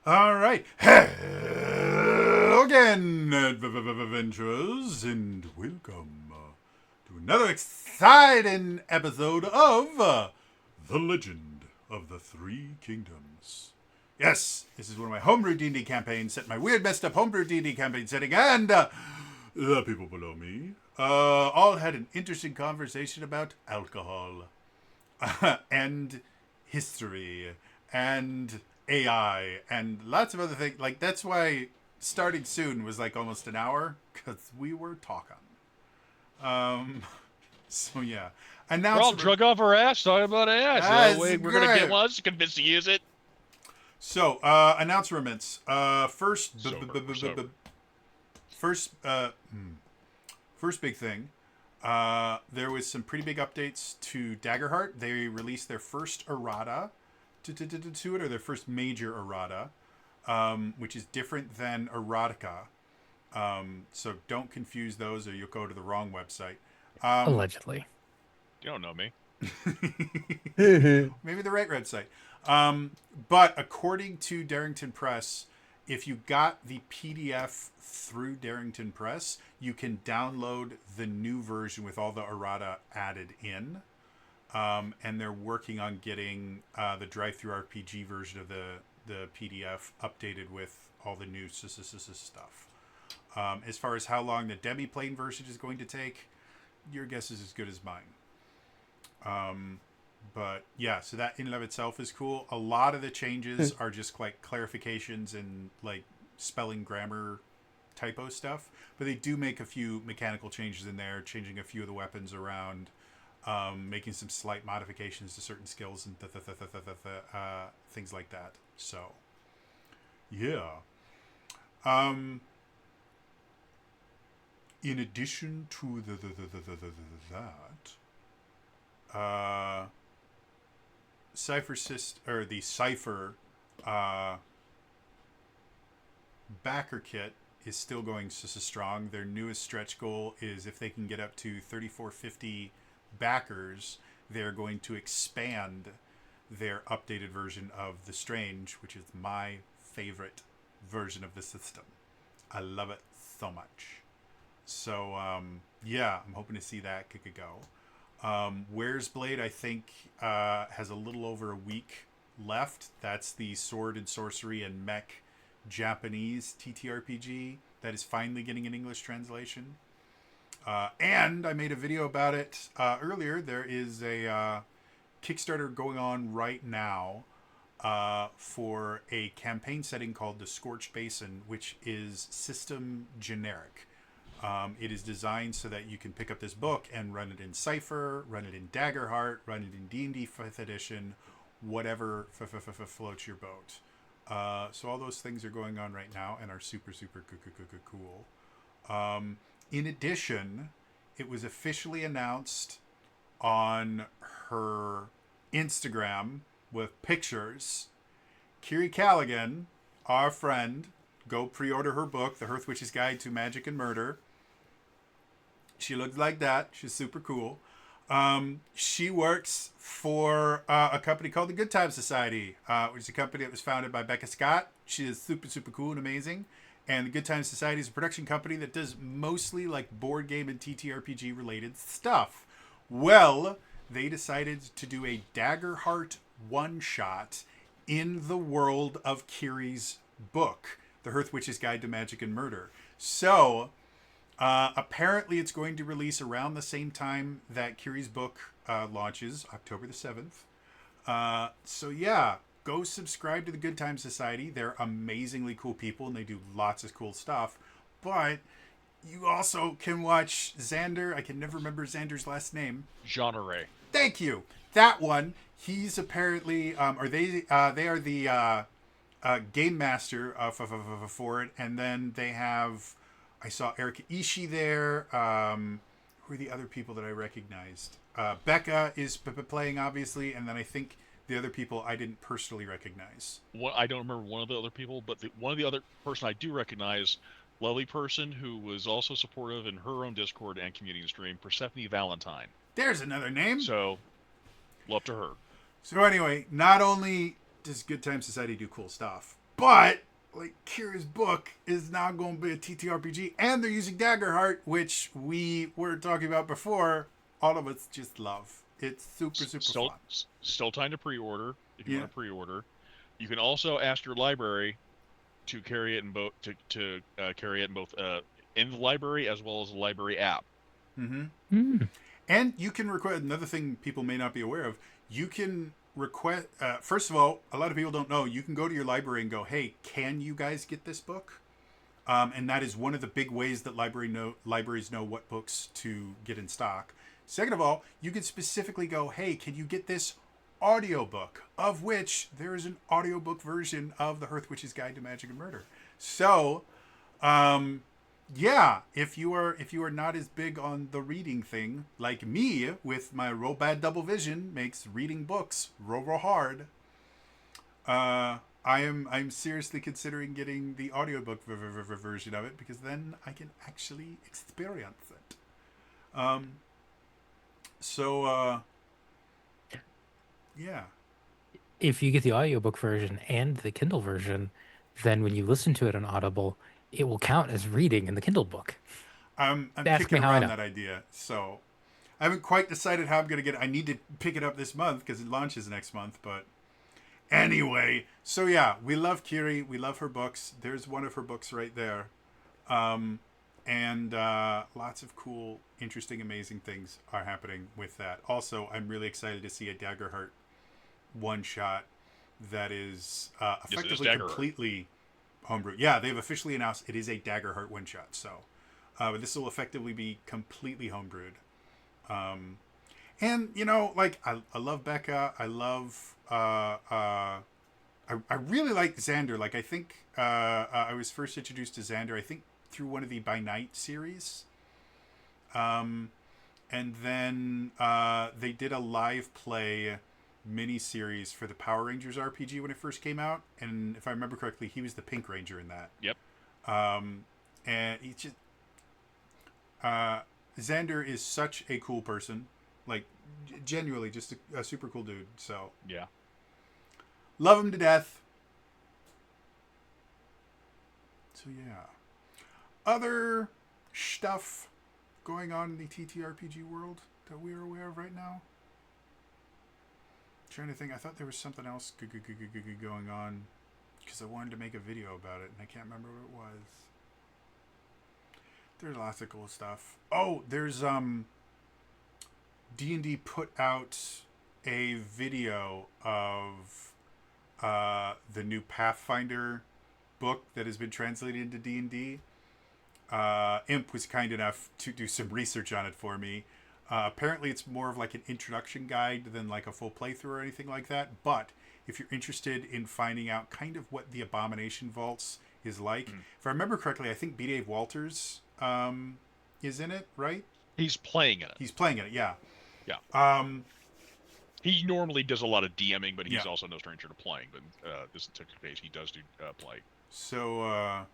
All right. Hello again, adventurers, and welcome to another exciting episode of The Legend of the Three Kingdoms. Yes, this is one of my homebrew D&D campaigns set in my weird, messed up homebrew D&D campaign setting, and the people below me all had an interesting conversation about alcohol and history and AI and lots of other things. Like, that's why starting soon was like almost an hour because we were talking. Um, so yeah, We're all announcement. drunk off our ass talking about ass. That's Wait, we're gonna get great. one. Let's convince to use it. So announcements. Sober, sober. First first big thing. There was some pretty big updates to Daggerheart. They released their first errata to it, or their first major errata, which is different than erotica. So don't confuse those, or you'll go to the wrong website. Um, Allegedly. You don't know me. maybe the right website. But according to Darrington Press, if you got the PDF through Darrington Press, you can download the new version with all the errata added in. And they're working on getting the drive-through RPG version of the PDF updated with all the new stuff. As far as how long the demi-plane version is going to take, your guess is as good as mine. But yeah, so that in and of itself is cool. A lot of the changes are just like clarifications and like spelling, grammar, typo stuff. But they do make a few mechanical changes in there, changing a few of the weapons around, making some slight modifications to certain skills and things like that. So, yeah. In addition to that, Cypher or the Cypher backer kit is still going so strong. Their newest stretch goal is if they can get up to 3450 backers, they're going to expand their updated version of The Strange, which is my favorite version of the system. I love it so much. So, yeah, I'm hoping to see that kick a go. Where's Blade, I think, has a little over a week left. That's the sword and sorcery and mech Japanese TTRPG that is finally getting an English translation. And I made a video about it earlier. There is a Kickstarter going on right now for a campaign setting called the Scorched Basin, which is system generic. It is designed so that you can pick up this book and run it in Cypher, run it in Daggerheart, run it in D&D 5th edition, whatever floats your boat. So all those things are going on right now and are super, super cool. In addition, it was officially announced on her Instagram with pictures. Kiri Callaghan, our friend, go pre-order her book, The Hearth Witch's Guide to Magic and Murder. She looks like that. She's super cool. She works for a company called the Good Times Society, which is a company that was founded by Becca Scott. She is super, super cool and amazing. And the Good Times Society is a production company that does mostly like board game and TTRPG related stuff. Well, they decided to do a Daggerheart one-shot in the world of Kiri's book, The Hearth Witch's Guide to Magic and Murder. So, apparently it's going to release around the same time that Kiri's book launches, October the 7th. So yeah, go subscribe to the Good Time Society. They're amazingly cool people and they do lots of cool stuff. But you also can watch Xander. I can never remember Xander's last name. Genre. Thank you. That one. He's apparently, or they are the game master for it, and then they have. I saw Erika Ishii there. Who are the other people that I recognized? Becca is playing, obviously, and then I think the other people I didn't personally recognize. I don't remember one of the other people, but one of the other person I do recognize, lovely person who was also supportive in her own Discord and community stream, Persephone Valentine. There's another name. So, love to her. So anyway, not only does Good Time Society do cool stuff, But like Kira's book is now going to be a TTRPG, and they're using Daggerheart, which we were talking about before. All of us just love. It's super Still, fun. still time to pre-order if you Yeah. want to pre-order. You can also ask your library to carry it in both carry it in both in the library as well as the library app. Mm-hmm. Mm. And you can request another thing people may not be aware of. You can request. First of all, a lot of people don't know. You can go to your library and go, "Hey, can you guys get this book?" And that is one of the big ways that libraries know what books to get in stock. Second of all, you can specifically go, "Hey, can you get this audiobook?" Of which there is an audiobook version of The Hearth Witch's Guide to Magic and Murder. So, yeah, if you are not as big on the reading thing like me with my real bad double vision makes reading books real hard, I'm seriously considering getting the audiobook version of it, because then I can actually experience it. Yeah. If you get the audiobook version and the Kindle version, then when you listen to it on Audible, it will count as reading in the Kindle book. I'm Ask me kicking how I around know. that idea, so I haven't quite decided how I'm gonna get it. I need to pick it up this month because it launches next month. But anyway, so yeah, we love Kiri. We love her books. There's one of her books right there, and lots of cool, interesting, amazing things are happening with that. Also, I'm really excited to see a Daggerheart one shot that is Yes, it is effectively Daggerheart. completely homebrew. Yeah, they've officially announced it is a Daggerheart one shot. So. But this will effectively be completely homebrewed. And, you know, like, I love Becca. I love, I really like Xander. Like, I think I was first introduced to Xander, I think, through one of the By Night series. And then they did a live play mini-series for the Power Rangers RPG when it first came out. And if I remember correctly, he was the Pink Ranger in that. Yep. And he just... Xander is such a cool person, like genuinely just a super cool dude. So Yeah. love him to death. So yeah, other stuff going on in the TTRPG world that we are aware of right now. Trying to think, I thought there was something else going on because I wanted to make a video about it and I can't remember what it was. There's lots of cool stuff. Oh, there's D&D put out a video of the new Pathfinder book that has been translated into D&D. Imp was kind enough to do some research on it for me. Apparently it's more of like an introduction guide than like a full playthrough or anything like that. But if you're interested in finding out kind of what the Abomination Vaults is like, if I remember correctly, I think B. Dave Walters is in it, right? He's playing in it. He's playing in it, yeah. Yeah. He normally does a lot of DMing, but he's Yeah. also no stranger to playing. But this particular case, he does do play. So,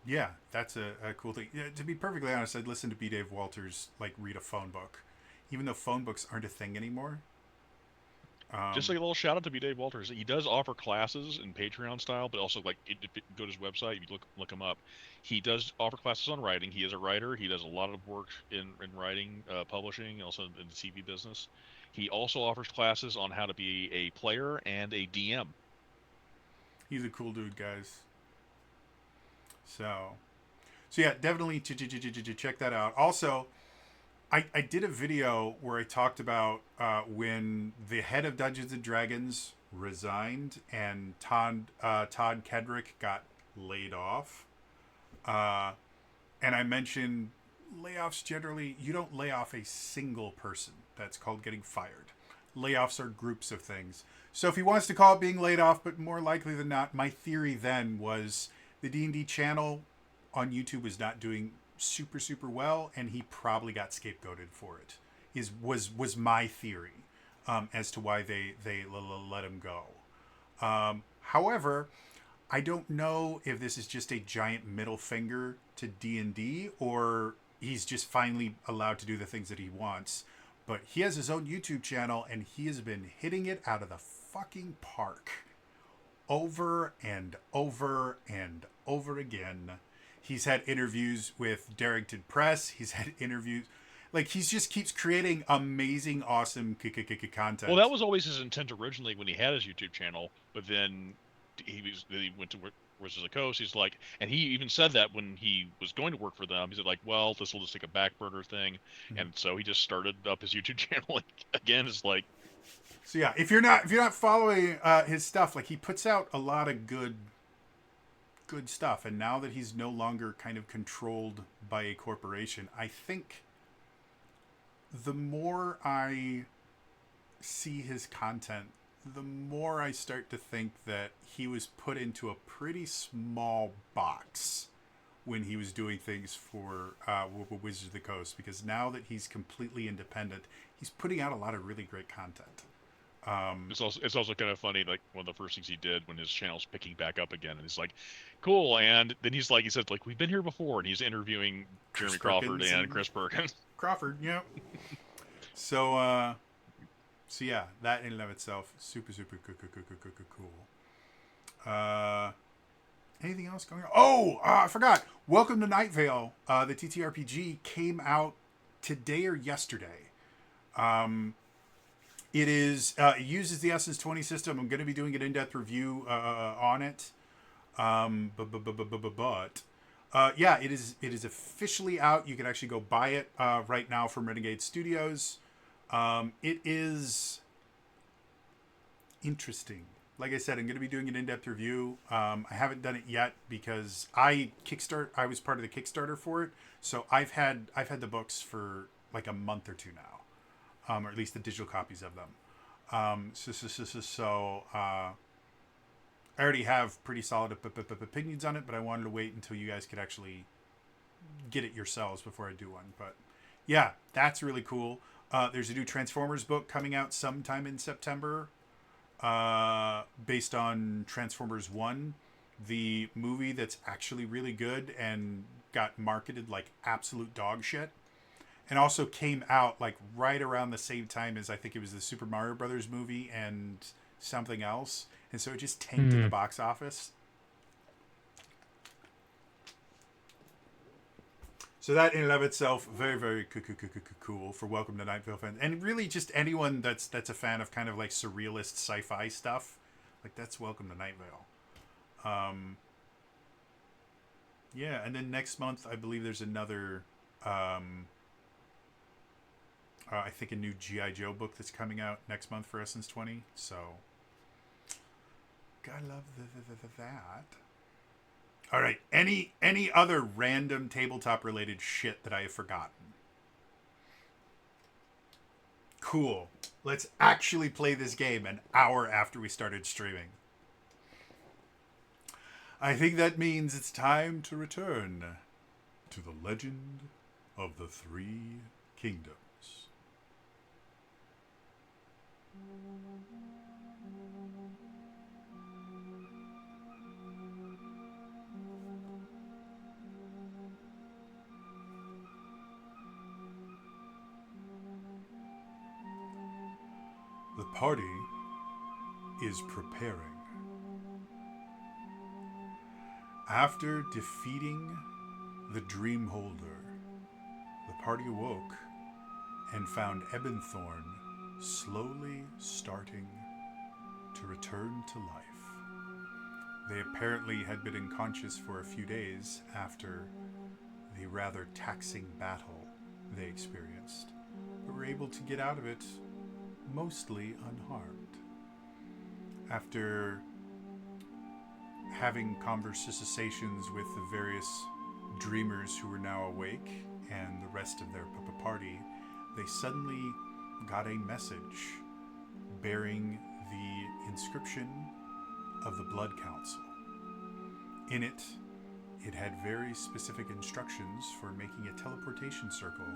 yeah, that's a cool thing. Yeah, to be perfectly honest, I'd listen to B. Dave Walters like read a phone book, even though phone books aren't a thing anymore. Just like a little shout out to B. Dave Walters. He does offer classes in Patreon style, but also like if you go to his website, if you look him up, he does offer classes on writing. He is a writer. He does a lot of work in writing, publishing, also in the TV business. He also offers classes on how to be a player and a DM. He's a cool dude, guys. So yeah, definitely check that out. Also, I did a video where I talked about when the head of Dungeons and Dragons resigned and Todd Kedrick got laid off. And I mentioned layoffs generally, you don't lay off a single person. That's called getting fired. Layoffs are groups of things. So if he wants to call it being laid off, but more likely than not, my theory then was the D&D channel on YouTube was not doing super well, and he probably got scapegoated for it. Was my theory as to why they let him go. However, I don't know if this is just a giant middle finger to D&D or he's just finally allowed to do the things that he wants. But he has his own YouTube channel and he has been hitting it out of the fucking park over and over and over again. He's had interviews with Darrington Press. He's had interviews. Like, he just keeps creating amazing, awesome content. Well, that was always his intent originally when he had his YouTube channel, but then he went to Wizards of the Coast. He's like, and he even said that when he was going to work for them, he said like, well, this will just take a back burner thing, Mm-hmm. and so he just started up his YouTube channel again. It's like, so yeah, if you're not following his stuff, like, he puts out a lot of good stuff, and now that he's no longer kind of controlled by a corporation, I think the more I see his content, the more I start to think that he was put into a pretty small box when he was doing things for Wizards of the Coast, because now that he's completely independent, he's putting out a lot of really great content. it's also kind of funny, like one of the first things he did when his channel's picking back up again, and he's like, cool, and then he said like, we've been here before, and he's interviewing Jeremy Crawford and Chris Perkins. Crawford, yeah. So yeah, that in and of itself, super cool. Anything else going on? Oh, I forgot. Welcome to Night Vale. The TTRPG came out today or yesterday. It uses the Essence 20 system. I'm going to be doing an in-depth review on it. But yeah, it is officially out. You can actually go buy it right now from Renegade Studios. It is interesting. Like I said, I'm going to be doing an in-depth review. I haven't done it yet because I was part of the Kickstarter for it, so I've had the books for like a month or two now, or at least the digital copies of them. So I already have pretty solid opinions on it, but I wanted to wait until you guys could actually get it yourselves before I do one. But yeah, that's really cool. There's a new Transformers book coming out sometime in September, based on Transformers 1, the movie that's actually really good and got marketed like absolute dog shit, and also came out like right around the same time as I think it was the Super Mario Brothers movie and something else, and so it just tanked in the box office. So that in and of itself, very, very cool for Welcome to Night Vale fans. And really just anyone that's a fan of kind of like surrealist sci-fi stuff. Like, that's Welcome to Night Vale. Yeah, and then next month, I believe there's another, I think a new G.I. Joe book that's coming out next month for Essence 20. So, gotta love that. All right. Any other random tabletop related shit that I have forgotten? Cool. Let's actually play this game an hour after we started streaming. I think that means it's time to return to the Legend of the Three Kingdoms. The party is preparing. After defeating the Dream Holder, the party awoke and found Ebenthorn slowly starting to return to life. They apparently had been unconscious for a few days after the rather taxing battle they experienced, but were able to get out of it mostly unharmed. After having conversations with the various dreamers who were now awake and the rest of their party, they suddenly got a message bearing the inscription of the Blood Council. In it, it had very specific instructions for making a teleportation circle,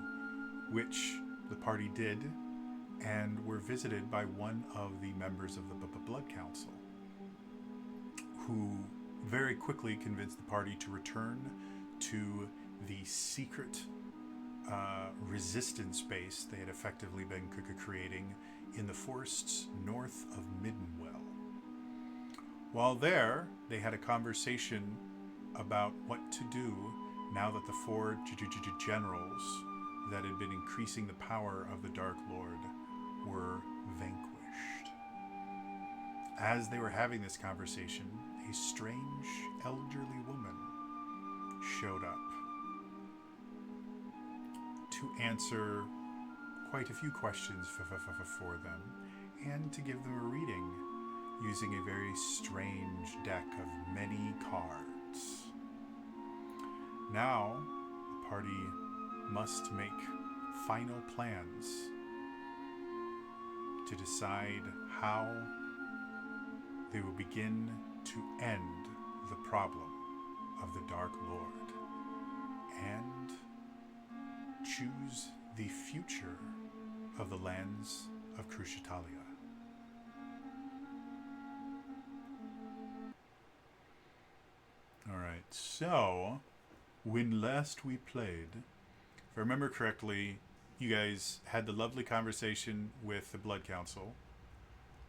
which the party did, and were visited by one of the members of the Blood Council, who very quickly convinced the party to return to the secret resistance base they had effectively been creating in the forests north of Middenwell. While there, they had a conversation about what to do now that the four generals that had been increasing the power of the Dark Lord were vanquished. As they were having this conversation, a strange elderly woman showed up to answer quite a few questions for them and to give them a reading using a very strange deck of many cards. Now, the party must make final plans to decide how they will begin to end the problem of the Dark Lord and choose the future of the lands of Cruciatalia. Alright, so when last we played, if I remember correctly, you guys had the lovely conversation with the Blood Council,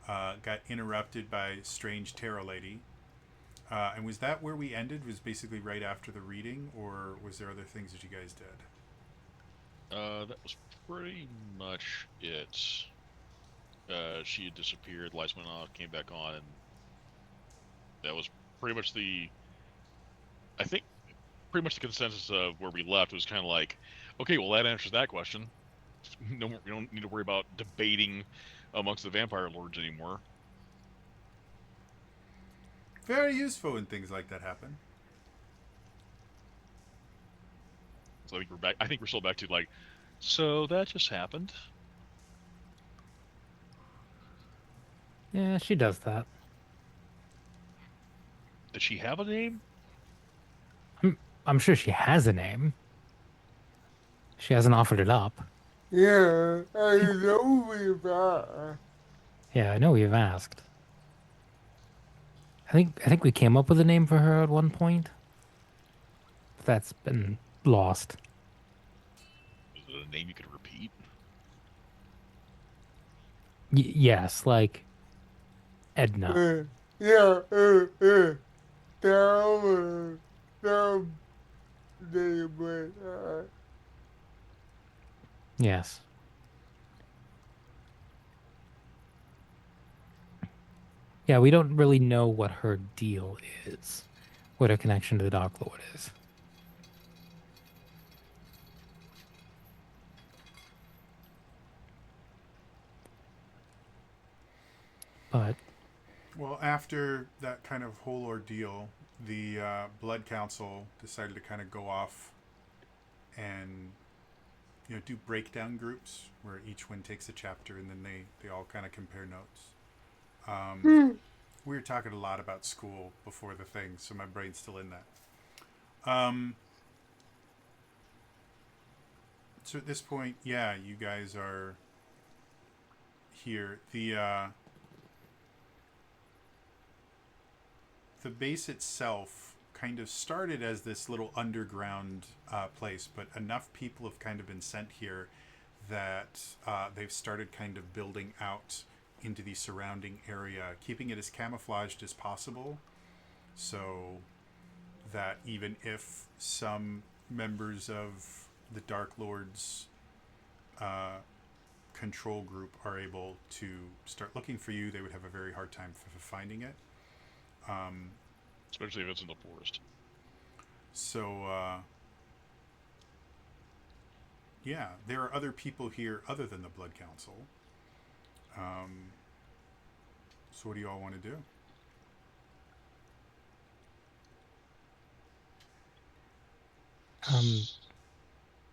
got interrupted by strange tarot lady, and was that where we ended? Was basically right after the reading, or was there other things that you guys did? That was pretty much it. She had disappeared, lights went off, came back on, and that was pretty much I think pretty much the consensus of where we left was kind of like, okay, well that answers that question. No, we don't need to worry about debating amongst the vampire lords anymore. Very useful when things like that happen. So I think we're back. I think we're still back to like, so that just happened. Yeah, she does that. Did she have a name? I'm sure she has a name. She hasn't offered it up. Yeah, I know we've Yeah, I know we've asked. I think we came up with a name for her at one point. But that's been lost. Is it a name you could repeat? Yes, like Edna. Yeah, down, Yes. Yeah, we don't really know what her deal is, what her connection to the Dark Lord is. But Well, after that kind of whole ordeal, the Blood Council decided to kind of go off and do breakdown groups where each one takes a chapter and then they all kind of compare notes. We were talking a lot about school before the thing, so my brain's still in that. So at this point, yeah, you guys are here. The base itself kind of started as this little underground place, but enough people have kind of been sent here that they've started kind of building out into the surrounding area, keeping it as camouflaged as possible, so that even if some members of the Dark Lord's control group are able to start looking for you, they would have a very hard time finding it. Especially if it's in the forest. So, yeah, there are other people here other than the Blood Council. So what do you all want to do?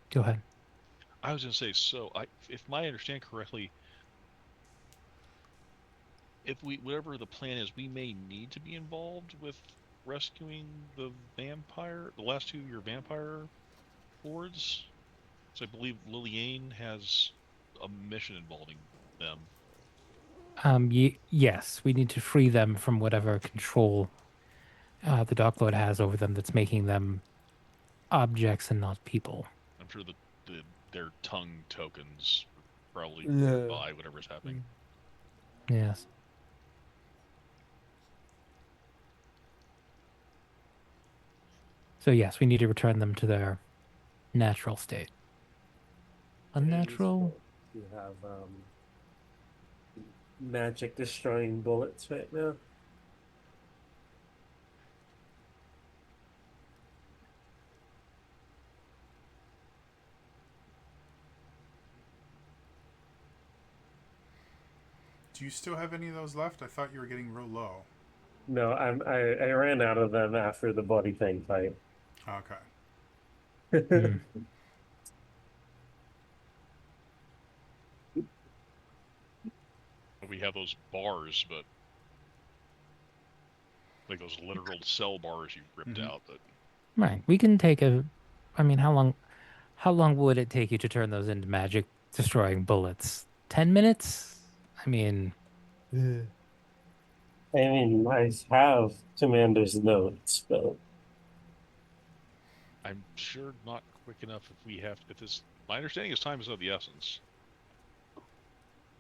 Go ahead. I was going to say, so if I understand correctly, whatever the plan is, we may need to be involved with rescuing the last two of your vampire lords. So I believe Liliane has a mission involving them. Yes, we need to free them from whatever control the Dark Lord has over them that's making them objects and not people. I'm sure their tongue tokens probably buy whatever's happening. Yes. So yes, we need to return them to their natural state. Unnatural? You have magic destroying bullets right now. Do you still have any of those left? I thought you were getting real low. No, I ran out of them after the body thing fight. Okay. Hmm. We have those bars, but like those literal cell bars you ripped Mhm. out. That Right. We can take a. I mean, how long would it take you to turn those into magic destroying bullets? 10 minutes? I mean, I mean, I have Commander's notes, but I'm sure not quick enough. If we have, if this, my understanding is time is of the essence.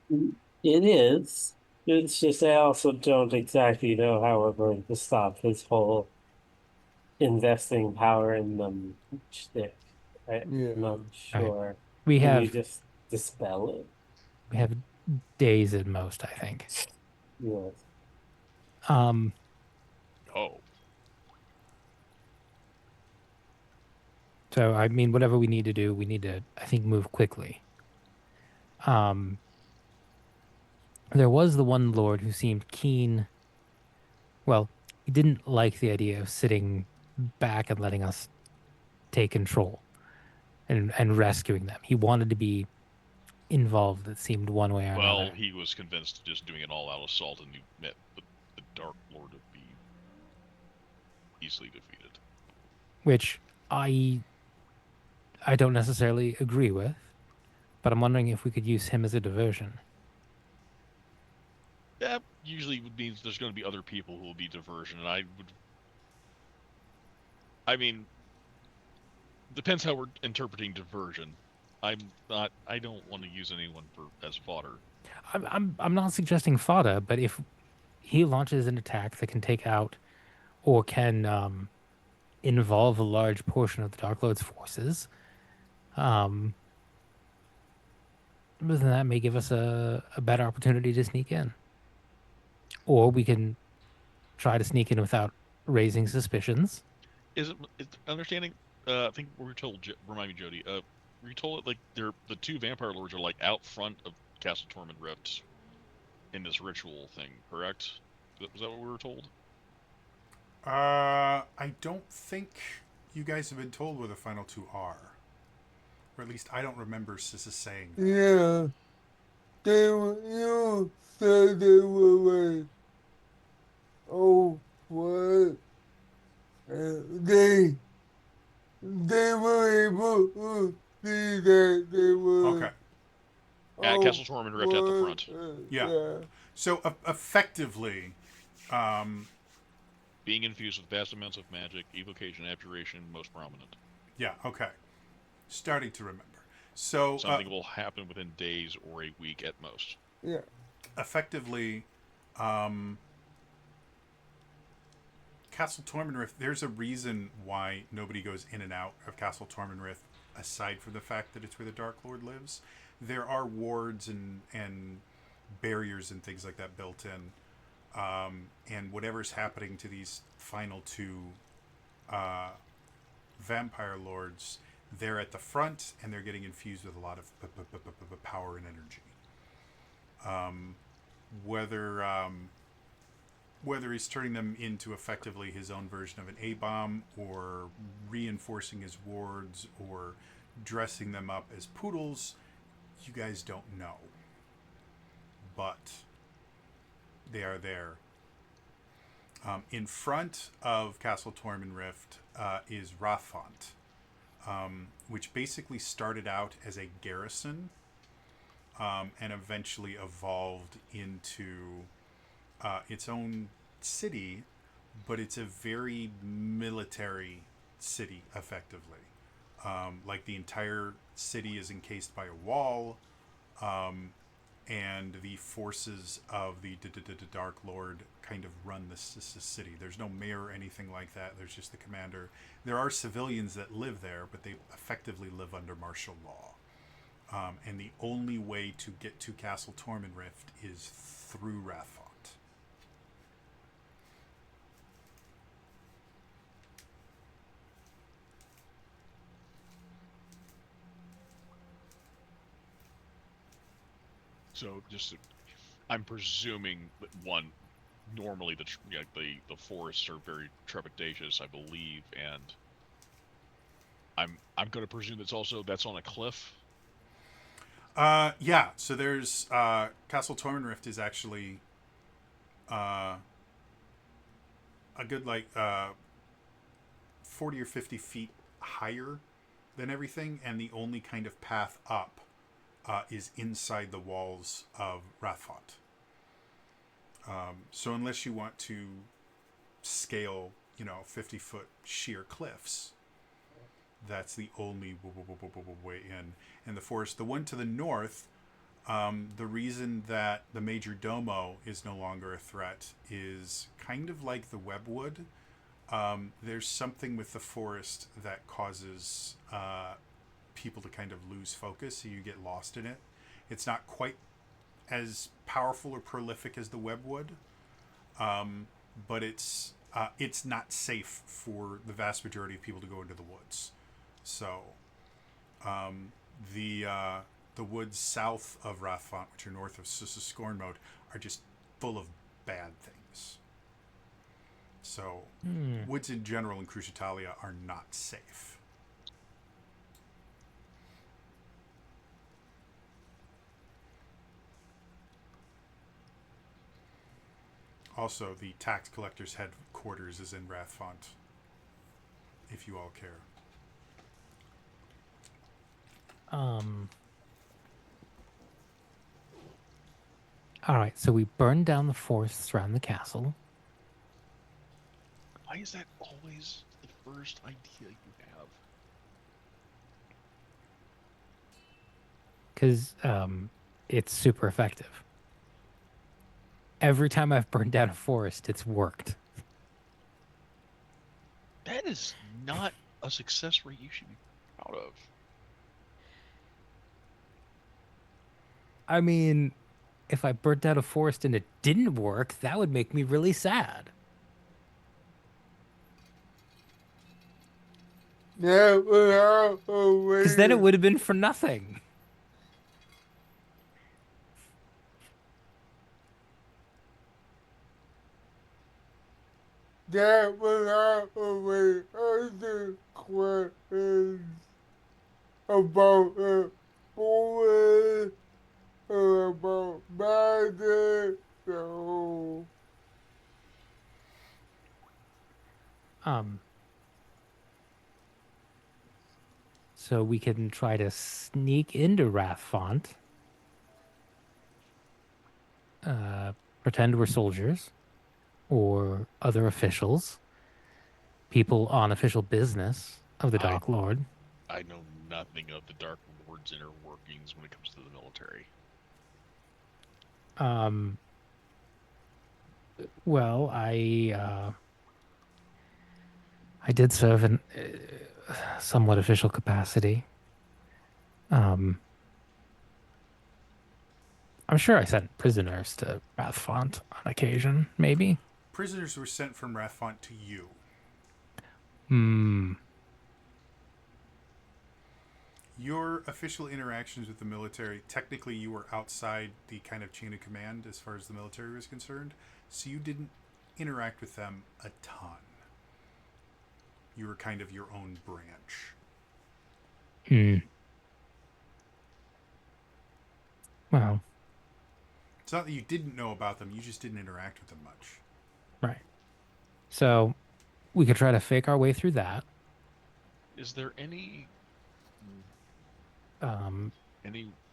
it is. It's just I also don't exactly know how we're going to stop his whole investing power in them shtick. Yeah. I'm not right. sure. We Can we have just dispel it? we have days at most, I think. Yes. Um. Oh, So I mean, whatever we need to do, we need to, I think, move quickly. Um. There was the one lord who seemed keen. Well, he didn't like the idea of sitting back and letting us take control and rescuing them. He wanted to be involved, it seemed, one way or well, another. he was convinced just doing an all-out assault and you met the Dark Lord would be easily defeated. Which I don't necessarily agree with, but I'm wondering if we could use him as a diversion. That usually means there's going to be other people who will be diversion, and I mean, depends how we're interpreting diversion. I don't want to use anyone as fodder. I'm not suggesting fodder, but if he launches an attack that can take out or can involve a large portion of the Dark Lord's forces, um, then that may give us a better opportunity to sneak in. Or we can try to sneak in without raising suspicions. Is understanding? I think we were told. Remind me, Jody. Were you told that like the two vampire lords are like out front of Castle Torment Rift in this ritual thing, correct? Was that what we were told? I don't think you guys have been told where the final two are. Or at least I don't remember Sissa saying that. Yeah. They were, you said they were like, oh, what? They were able to see that they were. Okay. At Oh, Castle Torment Rift at the what? front. Yeah. So effectively, Being infused with vast amounts of magic, evocation, abjuration, most prominent. yeah, okay. Starting to remember. So Something will happen within days or a week at most. Yeah. effectively, Castle Torment Rift, there's a reason why nobody goes in and out of Castle Torment Rift aside from the fact that it's where the Dark Lord lives. There are wards and barriers and things like that built in. And whatever's happening to these final two vampire lords, they're at the front and they're getting infused with a lot of power and energy. Whether he's turning them into effectively his own version of an A-bomb or reinforcing his wards or dressing them up as poodles, you guys don't know. But they are there. In front of Castle Torment Rift is Rathfont, which basically started out as a garrison and eventually evolved into its own city, but it's a very military city, effectively. Like the entire city is encased by a wall, and the forces of the Dark Lord kind of run the city. There's no mayor or anything like that. There's just the commander. There are civilians that live there, but they effectively live under martial law. And the only way to get to Castle Tormenrift is through Rathfont. So I'm presuming that one, normally the forests are very trepidatious, I believe, and I'm going to presume that's on a cliff. Yeah. So there's Castle Tormenrift is actually a good 40 or 50 feet higher than everything, and the only kind of path up is inside the walls of Rathfont. So unless you want to scale, 50-foot sheer cliffs, that's the only way in. And the forest, the one to the north, the reason that the Major Domo is no longer a threat is kind of like the Webwood. There's something with the forest that causes people to kind of lose focus, so you get lost in it. It's not quite as powerful or prolific as the Webwood, but it's not safe for the vast majority of people to go into the woods. So the woods south of Rathfont, which are north of Scornmote, are just full of bad things. So woods in general in Cruciatalia are not safe. Also, the tax collector's headquarters is in Rathfont, if you all care. All right, so we burned down the forests around the castle. Why is that always the first idea you have? Because it's super effective. Every time I've burned down a forest, it's worked. That is not a success rate you should be proud of. I mean, if I burnt down a forest and it didn't work, that would make me really sad. Because then it would have been for nothing. That was my other questions about the forest and about magic. So we can try to sneak into Rathfont, pretend we're soldiers or other officials, people on official business of the Dark Lord. I know nothing of the Dark Lord's inner workings when it comes to the military. Well, I did serve in somewhat official capacity. I'm sure I sent prisoners to Rathfont on occasion, maybe. Prisoners were sent from Rathfont to you. Your official interactions with the military, technically you were outside the kind of chain of command as far as the military was concerned, so you didn't interact with them a ton. You were kind of your own branch. Well, it's not that you didn't know about them, you just didn't interact with them much. Right. So we could try to fake our way through that. Is there any Um,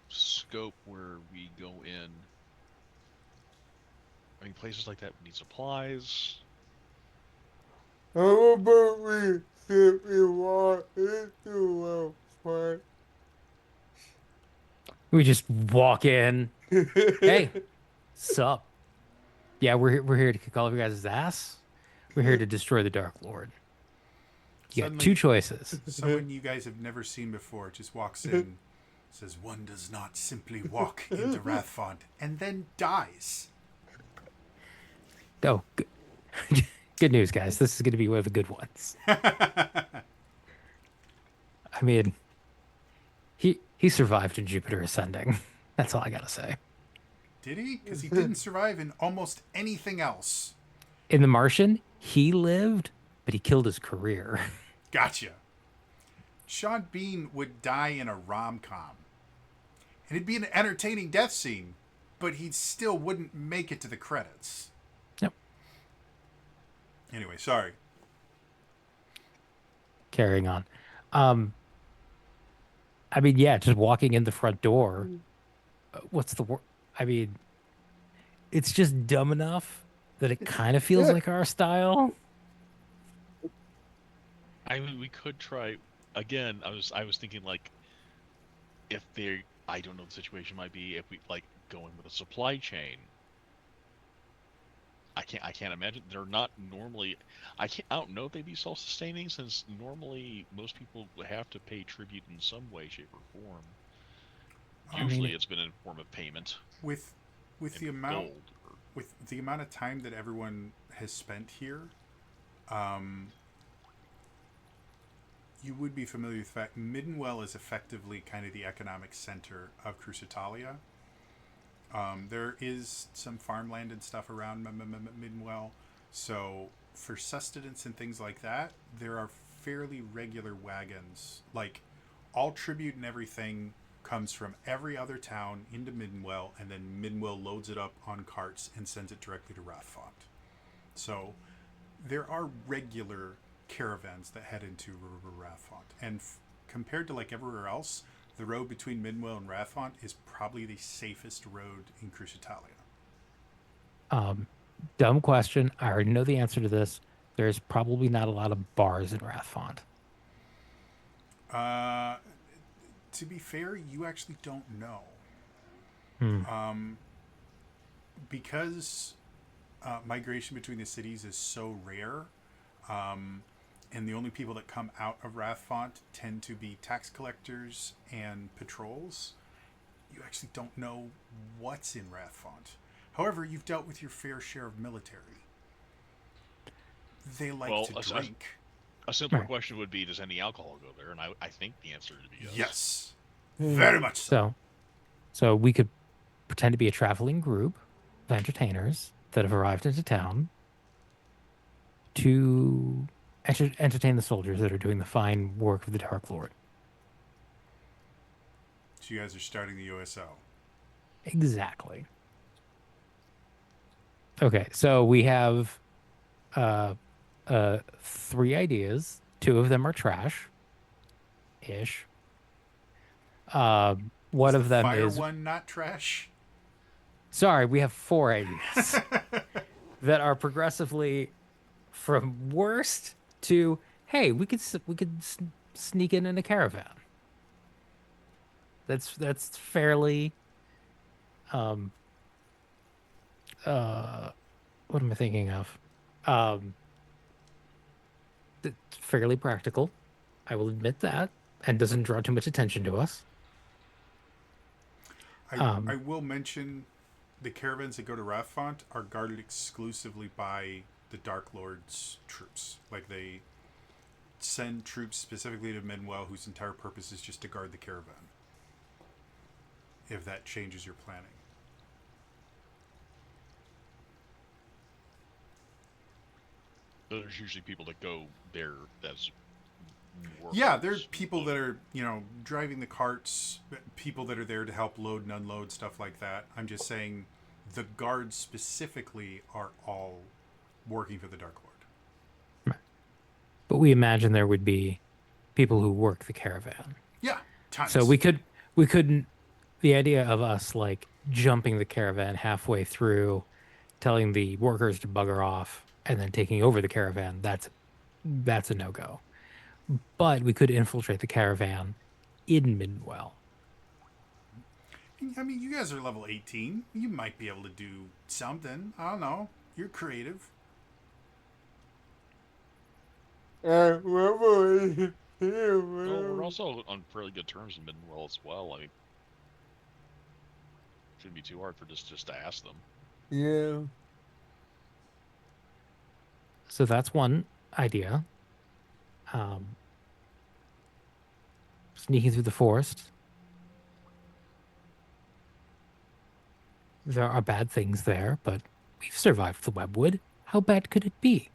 scope where we go in? I mean, places like that need supplies. How about we simply walk into a fight? We just walk in. Hey, sup? Yeah, we're here to kick all of your guys' ass. We're here to destroy the Dark Lord. You got two Suddenly, choices. someone you guys have never seen before just walks in, says, "One does not simply walk into Rathfont and then dies." Oh, good, good news, guys. This is going to be one of the good ones. I mean, he survived in Jupiter Ascending. That's all I gotta say. Did he? Because he didn't survive in almost anything else. In The Martian, he lived, but he killed his career. Gotcha. Sean Bean would die in a rom-com. And it'd be an entertaining death scene, but he still wouldn't make it to the credits. Yep. Anyway, sorry. Carrying on. I mean, yeah, just walking in the front door. What's the word? I mean, it's just dumb enough that it kind of feels like our style. I mean, we could try again. I was thinking like if they, I don't know what the situation might be if we like go in with a supply chain. I can't imagine they're not normally. I don't know if they'd be self-sustaining since normally most people have to pay tribute in some way, shape, or form. I mean, Usually, it's been in form of payment With the in amount gold. with the amount of time that everyone has spent here, you would be familiar with the fact Middenwell is effectively kind of the economic center of Crucitalia. There is some farmland and stuff around Middenwell, so for sustenance and things like that, there are fairly regular wagons. Like all tribute and everything comes from every other town into Middenwell, and then Middenwell loads it up on carts and sends it directly to Rathfont. So there are regular caravans that head into Rathfont, and compared to like everywhere else, the road between Middenwell and Rathfont is probably the safest road in Crucitalia. Dumb question. I already know the answer to this. There's probably not a lot of bars in Rathfont. To be fair, you actually don't know. Because migration between the cities is so rare, and the only people that come out of Rathfont tend to be tax collectors and patrols, you actually don't know what's in Rathfont. However, you've dealt with your fair share of military. They like Well, to drink. A simpler Right. question would be, does any alcohol go there? And I think the answer would be yes. Yes. Very much so. So we could pretend to be a traveling group of entertainers that have arrived into town to entertain the soldiers that are doing the fine work of the Dark Lord. So you guys are starting the USO. Exactly. Okay, so we have three ideas. Two of them are trash ish. One of them Fire is one not trash. sorry, we have four ideas that are progressively from worst to hey, we could sneak in a caravan. That's fairly what am I thinking of? It's fairly practical. I will admit that, and doesn't draw too much attention to us. I will mention the caravans that go to Rathfont are guarded exclusively by the Dark Lord's troops. Like they send troops specifically to Middenwell whose entire purpose is just to guard the caravan. If that changes your planning. There's usually people that go there that's Yeah, there's workers. people that are, driving the carts, people that are there to help load and unload, stuff like that. I'm just saying the guards specifically are all working for the Dark Lord. But we imagine there would be people who work the caravan. Yeah, tons. So we couldn't the idea of us like jumping the caravan halfway through, telling the workers to bugger off, and then taking over the caravan, that's a no-go. But we could infiltrate the caravan in Midwell. I mean, you guys are level 18. You might be able to do something. I don't know. You're creative. What boy? Well, we're also on fairly good terms with Middenwell as well. I mean, shouldn't be too hard for just to ask them. Yeah. So that's one idea. Sneaking through the forest. There are bad things there, but we've survived the webwood. How bad could it be?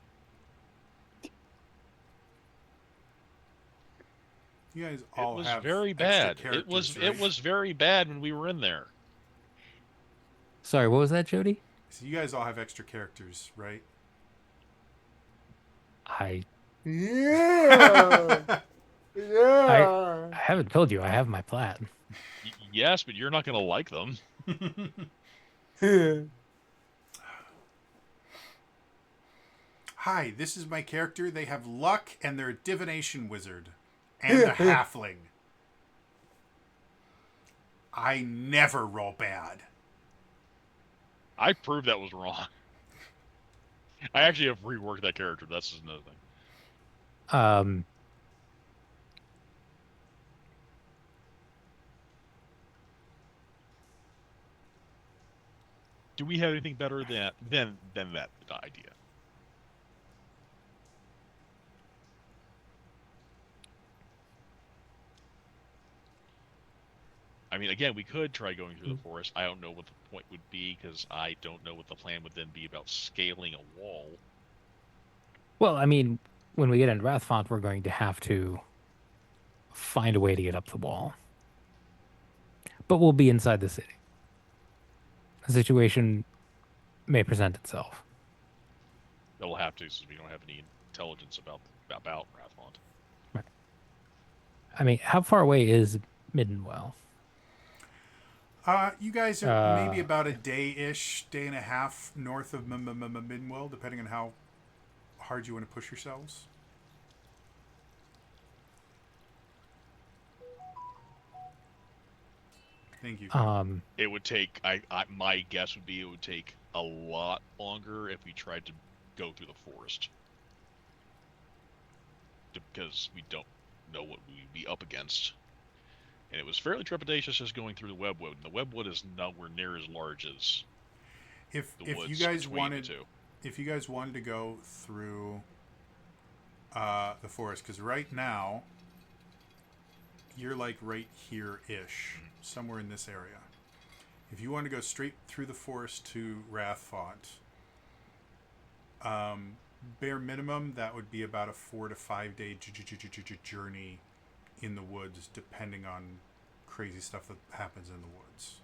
You guys It all was have very extra bad. characters, It right? was very bad when we were in there. Sorry, what was that, Jody? So you guys all have extra characters, right? I Yeah. I Yeah. haven't told you I have my plan. Yes, but you're not going to like them. Hi, this is my character. They have luck and they're a divination wizard. And a halfling. I never roll bad. I proved that was wrong. I actually have reworked that character. That's just another thing. Do we have anything better than that idea? I mean, again, we could try going through the forest. I don't know what the point would be because I don't know what the plan would then be about scaling a wall. Well, I mean, when we get into Rathfont, we're going to have to find a way to get up the wall. But we'll be inside the city. The situation may present itself. It'll have to, since we don't have any intelligence about Rathmont. Right. I mean, how far away is Middenwell? You guys are maybe about a day-ish, day and a half north of Midwell, depending on how hard you want to push yourselves. Thank you. It would take. My guess would be it would take a lot longer if we tried to go through the forest, because we don't know what we'd be up against. And it was fairly trepidatious just going through the webwood. And the webwood is nowhere near as large as if the woods you guys between wanted, the two. if you guys wanted to go through the forest, because right now you're like right here-ish, somewhere in this area. If you want to go straight through the forest to Rathfont, bare minimum, that would be about a 4 to 5 day journey in the woods, depending on crazy stuff that happens in the woods.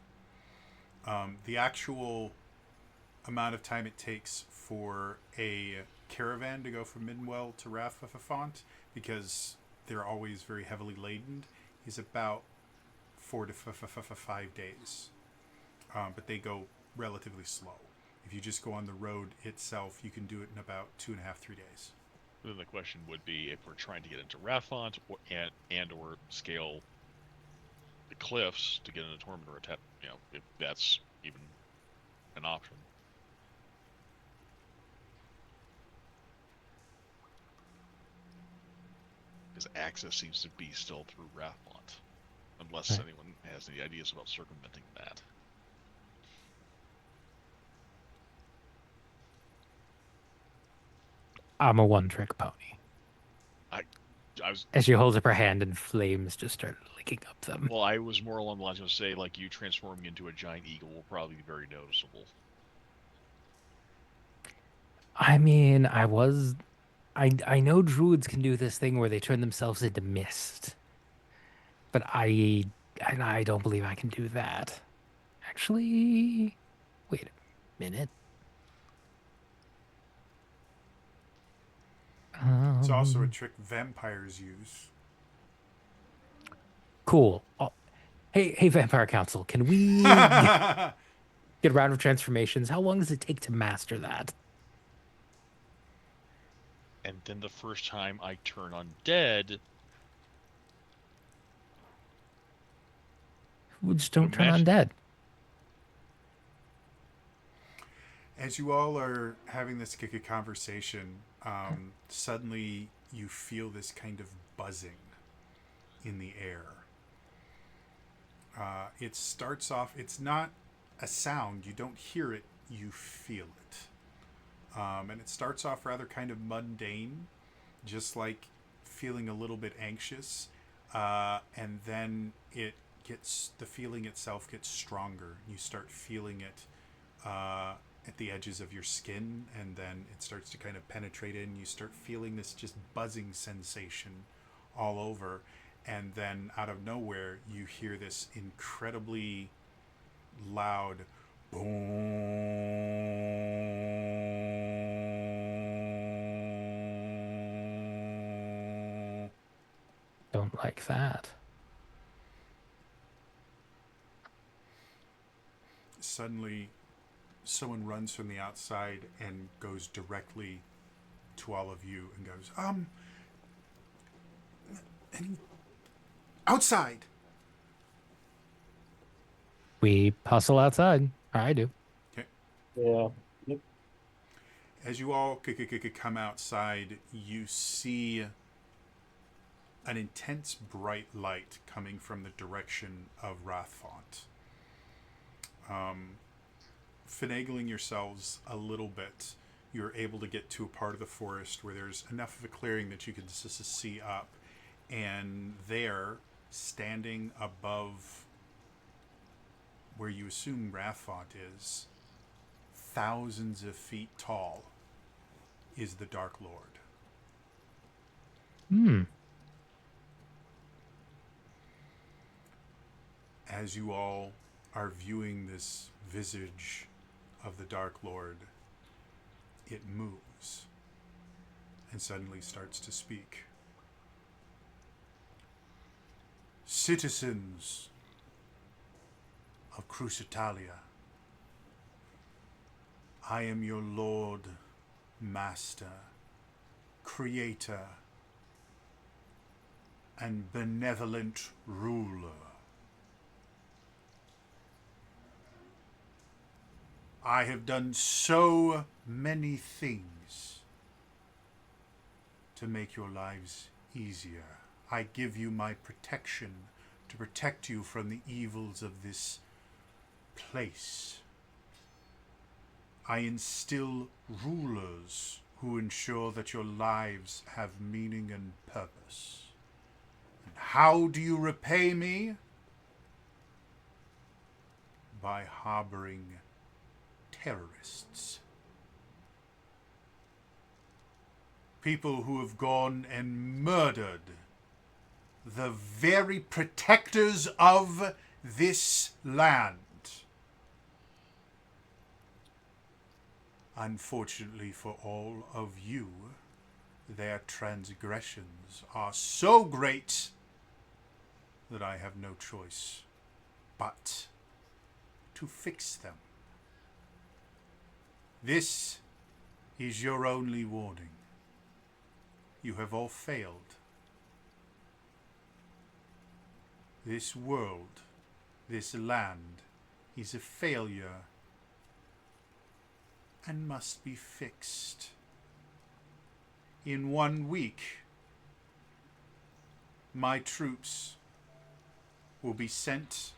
The actual amount of time it takes for a caravan to go from Midwell to Rathfont, because they're always very heavily laden, is about 4 to 5 days. But they go relatively slow. If you just go on the road itself, you can do it in about 2.5, 3 days. Then the question would be if we're trying to get into Rathfont or scale the cliffs to get into Torment, or if that's even an option. Because access seems to be still through Rathmont, unless anyone has any ideas about circumventing that. I'm a one-trick pony. I was. As she holds up her hand and flames just start licking up them. Well, I was more along the lines of say, like, you transforming into a giant eagle will probably be very noticeable. I mean, I know druids can do this thing where they turn themselves into mist. But I don't believe I can do that. Actually, wait a minute. It's also a trick vampires use. Cool. Oh, hey, Vampire Council, can we get a round of transformations? How long does it take to master that? And then the first time I turn undead, just don't turn Imagine- undead. As you all are having this conversation, suddenly you feel this kind of buzzing in the air. It starts off, it's not a sound, you don't hear it, you feel it. And it starts off rather kind of mundane, just like feeling a little bit anxious. And then the feeling itself gets stronger. You start feeling it at the edges of your skin, and then it starts to kind of penetrate in. You start feeling this just buzzing sensation all over, and then out of nowhere you hear this incredibly loud boom. Don't like that. Suddenly someone runs from the outside and goes directly to all of you and goes, outside. We hustle outside. Or I do. Okay. Yeah. Yep. As you all come outside, you see an intense bright light coming from the direction of Rathfont. Finagling yourselves a little bit, you're able to get to a part of the forest where there's enough of a clearing that you can see up, and there, standing above where you assume Rathfont is, thousands of feet tall, is the Dark Lord. As you all are viewing this visage of the Dark Lord, it moves and suddenly starts to speak. Citizens of Crucitalia, I am your Lord, Master, Creator, and benevolent ruler. I have done so many things to make your lives easier. I give you my protection to protect you from the evils of this place. I instill rulers who ensure that your lives have meaning and purpose. And how do you repay me? By harboring terrorists. People who have gone and murdered the very protectors of this land. Unfortunately for all of you, their transgressions are so great that I have no choice but to fix them. This is your only warning. You have all failed. This world, this land, is a failure and must be fixed. In 1 week, my troops will be sent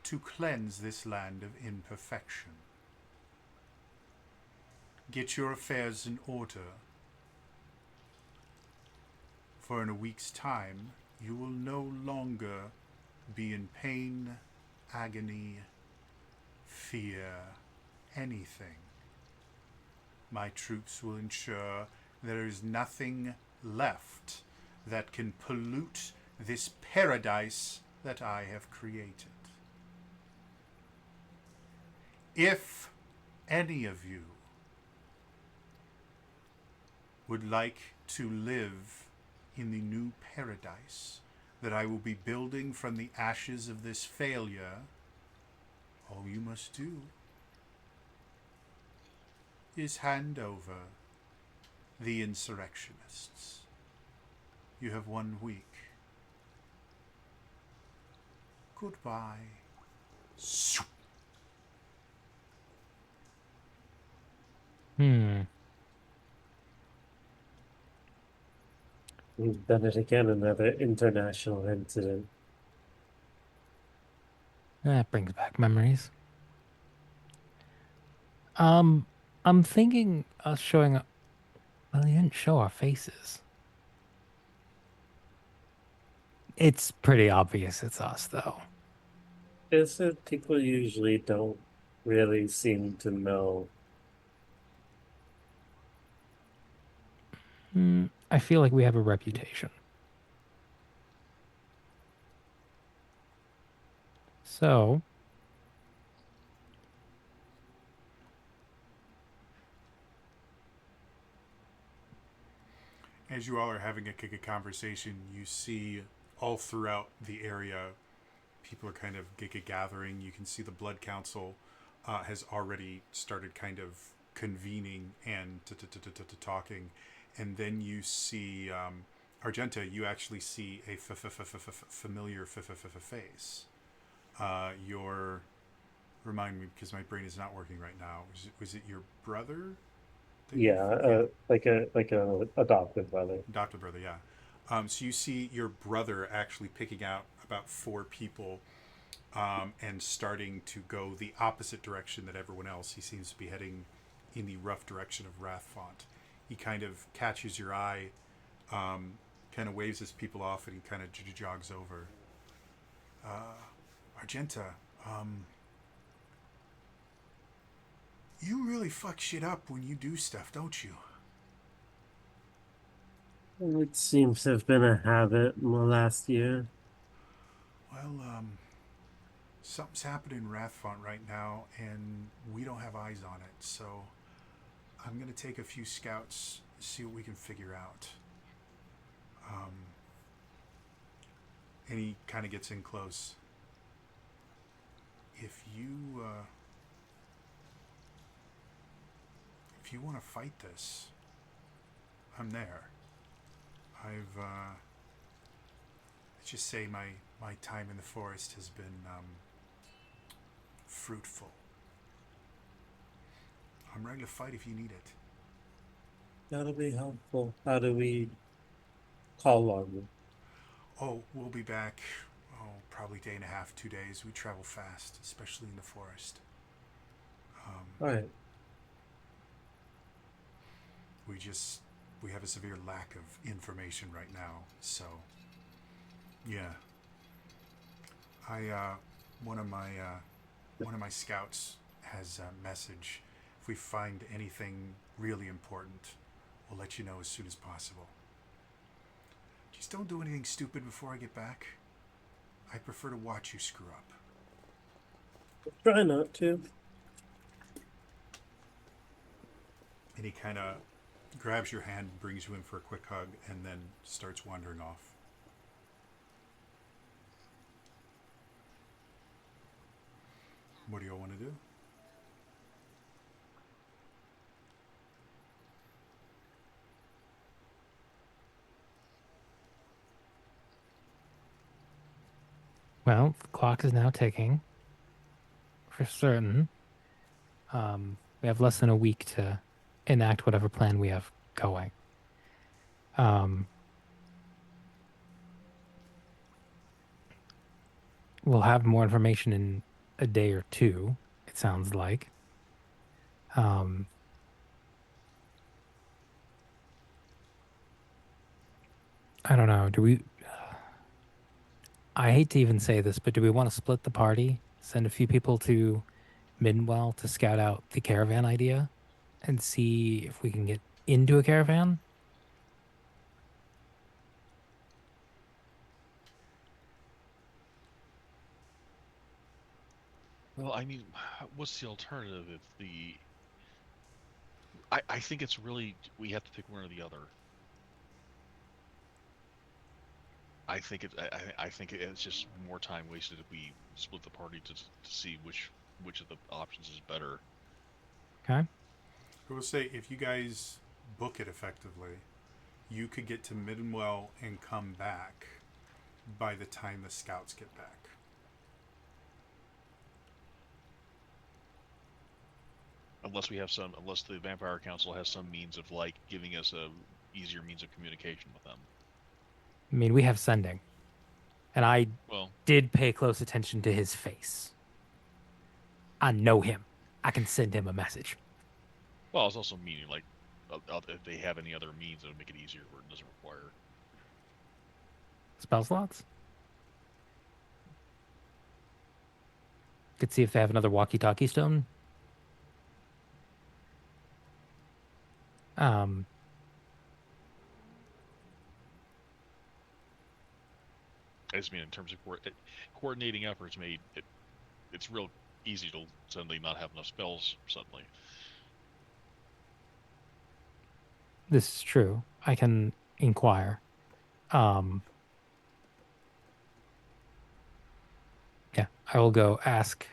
to cleanse this land of imperfection. Get your affairs in order, for in a week's time you will no longer be in pain, agony, fear, anything. My troops will ensure there is nothing left that can pollute this paradise that I have created. If any of you would like to live in the new paradise that I will be building from the ashes of this failure, all you must do is hand over the insurrectionists. You have 1 week. Goodbye. Hmm. We've done it again, another international incident. That brings back memories. Um, I'm thinking us showing up. Well, they didn't show our faces. It's pretty obvious it's us, though. Is that people usually don't really seem to know. I feel like we have a reputation. So, As you all are having a conversation, you see all throughout the area, people are kind of gathering. You can see the Blood Council has already started kind of convening and talking. And then you see Argenta, you actually see a familiar face. Your remind me because my brain is not working right now. Was it your brother? Yeah, like a adopted brother. Adopted brother, yeah. So you see your brother actually picking out about 4 people and starting to go the opposite direction that everyone else. He seems to be heading in the rough direction of Rathfont. He kind of catches your eye, kind of waves his people off, and he kind of jogs over. Argenta, you really fuck shit up when you do stuff, don't you? It seems to have been a habit in the last year. Well, something's happening in Rathfont right now, and we don't have eyes on it, so I'm going to take a few scouts, see what we can figure out. And he kind of gets in close. If you want to fight this, I'm there. Let's just say my time in the forest has been fruitful. I'm ready to fight if you need it. That'll be helpful. How do we call on you? Oh, we'll be back. Oh, probably day and a half, 2 days. We travel fast, especially in the forest. All right. We have a severe lack of information right now. So, yeah. One of my scouts has a message. If we find anything really important, we'll let you know as soon as possible. Just don't do anything stupid before I get back. I prefer to watch you screw up. Try not to. And he kind of grabs your hand, brings you in for a quick hug, and then starts wandering off. What do you all want to do? well, the clock is now ticking for certain. We have less than a week to enact whatever plan we have going. We'll have more information in a day or two, it sounds like. I don't know. I hate to even say this, but do we want to split the party? Send a few people to Midwell to scout out the caravan idea and see if we can get into a caravan? Well, I mean, what's the alternative if the? I think it's really we have to pick one or the other. I think it's just more time wasted if we split the party to see which of the options is better. Okay. I will say, if you guys book it effectively, you could get to Midwell and come back by the time the scouts get back. unless the Vampire Council has some means of like giving us a easier means of communication with them. I mean, we have sending, and I Well, did pay close attention to his face. I know him. I can send him a message. well, I was also meaning like if they have any other means that would make it easier where it doesn't require. Spell slots? Could see if they have another walkie-talkie stone. Um, I just mean in terms of coordinating efforts, it's real easy to suddenly not have enough spells suddenly. this is true. I can inquire. Yeah, I will go ask.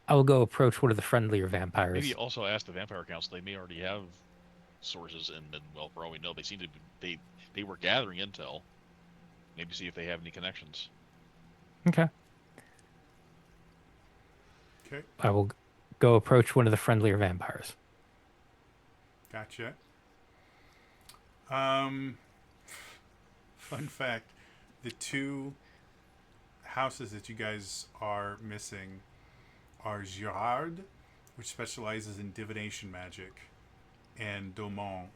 I will go approach one of the friendlier vampires. Maybe also ask the Vampire Council. They may already have sources, and well, for all we know, they seem to they were gathering intel. Maybe see if they have any connections. Okay. Okay, I will go approach one of the friendlier vampires. gotcha. Fun fact: the two houses that you guys are missing are Girard, which specializes in divination magic, and Daumont,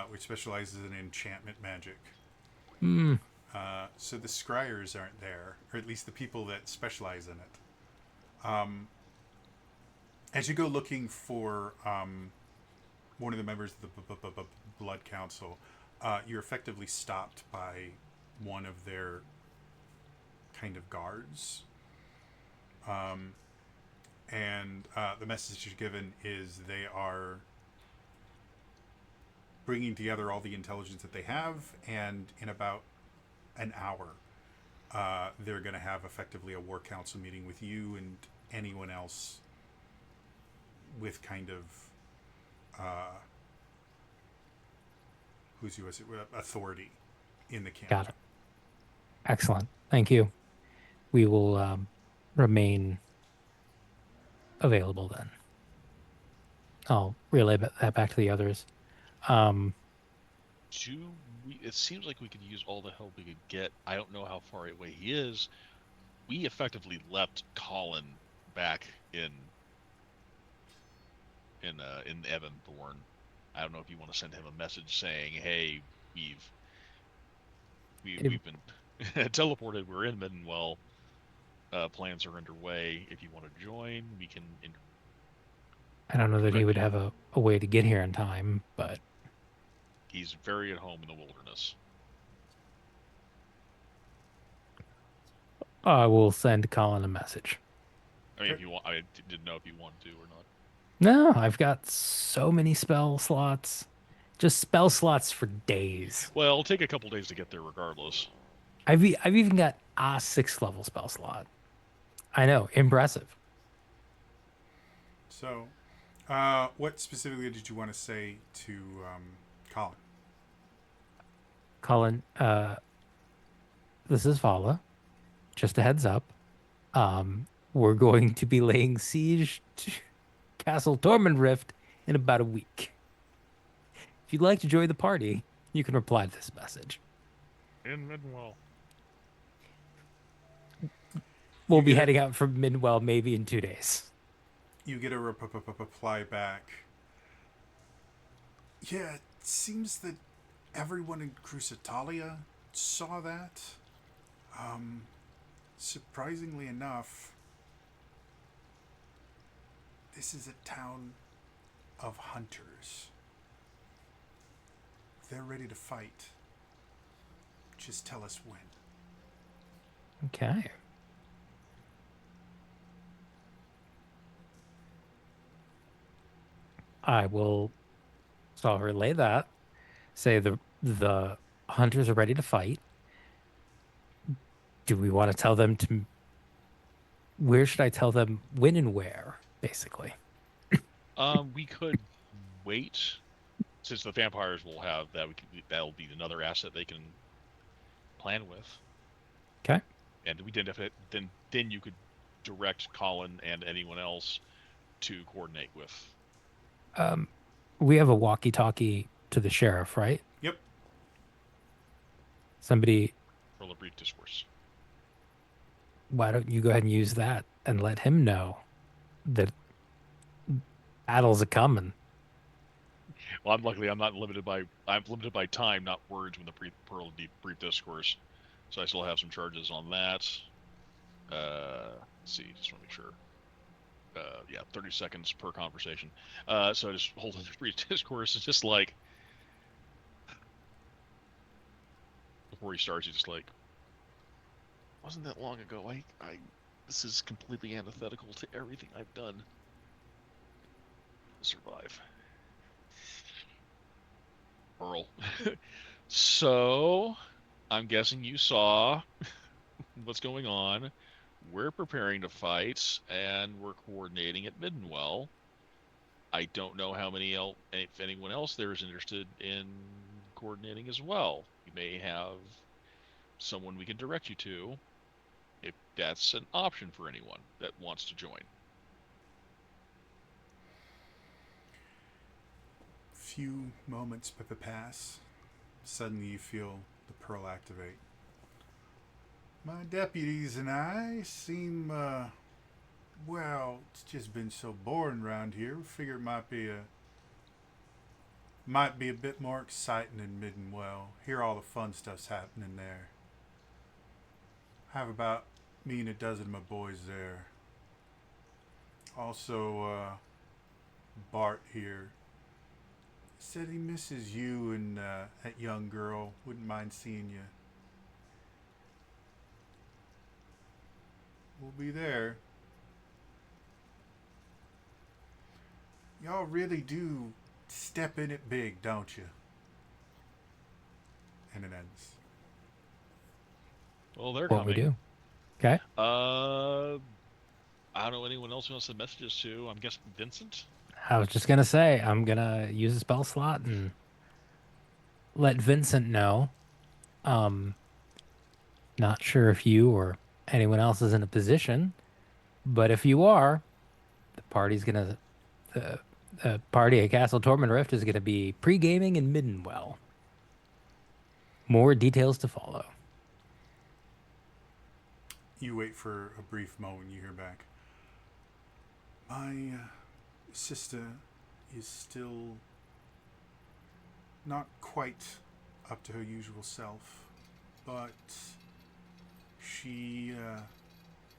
which specializes in enchantment magic. Hmm. So the scryers aren't there, or at least the people that specialize in it. As you go looking for one of the members of the Blood Council, you're effectively stopped by one of their kind of guards. And the message you're given is they are bringing together all the intelligence that they have, and in about an hour, they're going to have effectively a war council meeting with you and anyone else with kind of authority in the camp. Got it. Excellent. Thank you. We will remain available then. I'll relay that back to the others. It seems like we could use all the help we could get. I don't know how far away he is. We effectively left Colin back in Evanthorn. I don't know if you want to send him a message saying, "Hey, we've been teleported. We're in Middenwell. Plans are underway. If you want to join, we can." I don't know that he would have a way to get here in time, but he's very at home in the wilderness. I will send Colin a message. I mean, if you want, I didn't know if you wanted to or not. No, I've got so many spell slots. Just spell slots for days. Well, it'll take a couple days to get there regardless. I've even got a 6th level spell slot. I know, impressive. So, what specifically did you want to say to Colin? Colin, this is Vala. Just a heads up. We're going to be laying siege to Castle Tormund in about a week. If you'd like to join the party, you can reply to this message. In Middenwell. We'll be heading out from Middenwell maybe in 2 days. You get a reply back. Yeah, it seems that everyone in Crucitalia saw that. Surprisingly enough, this is a town of hunters. They're ready to fight. Just tell us when. Okay. I will. So I'll relay that. Say the hunters are ready to fight. Do we want to tell them to? Where should I tell them when and where? Basically. We could wait, since the vampires will have that. That'll be another asset they can plan with. Okay. And we didn't have then you could direct Colin and anyone else to coordinate with We have a walkie-talkie to the sheriff, right? Yep. Somebody, Roll a brief discourse. why don't you go ahead and use that and let him know that battle's a coming. Well, I'm not limited by time, not words when the brief discourse. So I still have some charges on that. Let's see, just want to make sure. Yeah, 30 seconds per conversation. So just holding the brief discourse is just like before he starts, he's just like, wasn't that long ago. I this is completely antithetical to everything I've done to survive. Earl. So, I'm guessing you saw what's going on. We're preparing to fight, and we're coordinating at Middenwell. I don't know if anyone else there is interested in coordinating as well. You may have someone we can direct you to, if that's an option for anyone that wants to join. Few moments pass. Suddenly you feel the pearl activate. My deputies and I seem, well, it's just been so boring around here. We figure it might be a bit more exciting in Middenwell. Hear all the fun stuff's happening there. Have about me and a dozen of my boys there. Also, Bart here said he misses you and that young girl. Wouldn't mind seeing you. We'll be there. Y'all really do step in it big, don't you? And it ends. Well, they're What coming. we do. Okay. I don't know anyone else who wants to message us to. I'm guessing Vincent. I was just gonna say I'm gonna use a spell slot and let Vincent know. Not sure if you or anyone else is in a position, but if you are, the party at Castle Torment Rift is gonna be pre-gaming in Middenwell. More details to follow. You wait for a brief moment. You hear back. My sister is still not quite up to her usual self, but she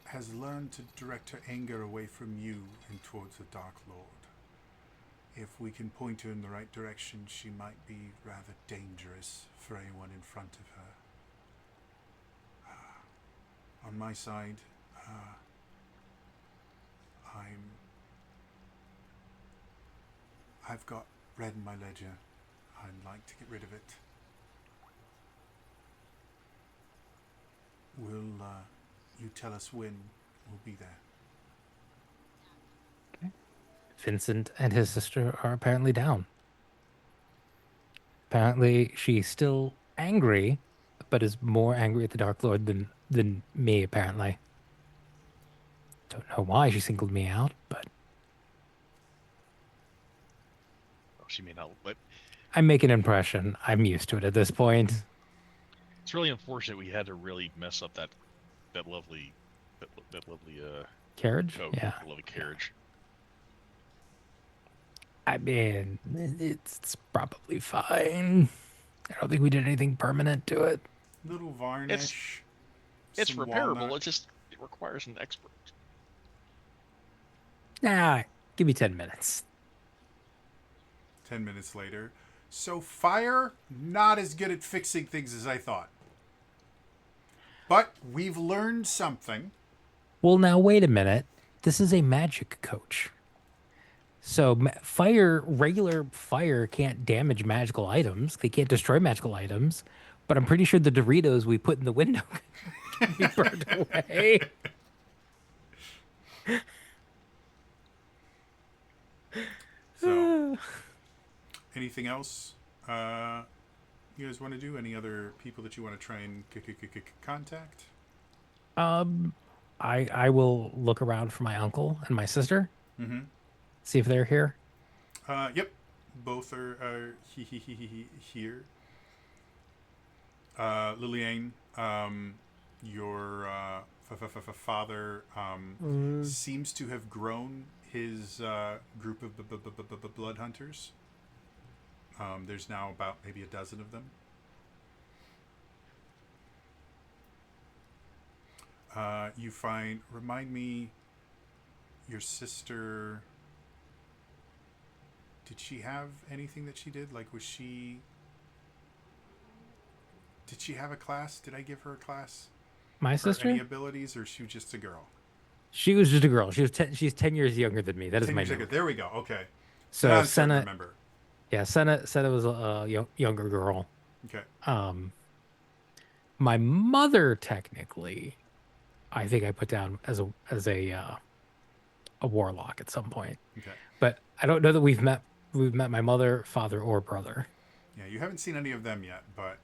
has learned to direct her anger away from you and towards the Dark Lord. If we can point her in the right direction, she might be rather dangerous for anyone in front of her. On my side, I've got red in my ledger. I'd like to get rid of it. You tell us when, we'll be there. Okay. Vincent and his sister are apparently down. Apparently, she's still angry, but is more angry at the Dark Lord than me, apparently. Don't know why she singled me out, but She may not, but I make an impression. I'm used to it at this point. it's really unfortunate we had to really mess up that lovely Carriage? coat, Yeah. lovely carriage. I mean, it's probably fine. I don't think we did anything permanent to it. Little varnish. It's some repairable. walnut. It requires an expert. Nah, give me 10 minutes. 10 minutes later. So fire, not as good at fixing things as I thought. But we've learned something. Well, now, wait a minute. This is a magic coach. So regular fire can't damage magical items. They can't destroy magical items. But I'm pretty sure the Doritos we put in the window can be burned away. So, anything else you guys want to do? Any other people that you want to try and contact? I will look around for my uncle and my sister. Mm-hmm. See if they're here. Yep. Both are here. Liliane, your father seems to have grown his group of blood hunters. There's now about maybe a dozen of them. You find, remind me, your sister, did she have anything that she did? Like, did she have a class? Did I give her a class? My Or sister? any abilities, or she was just a girl? She was just a girl. She's 10 years younger than me. That is 10 my years ago. note. There we go. Okay. So Now I'm starting to Senna, remember. yeah, Senna was a younger girl. Okay. My mother technically, I think I put down as a warlock at some point, Okay. but I don't know that we've met my mother, father, or brother. Yeah, you haven't seen any of them yet, but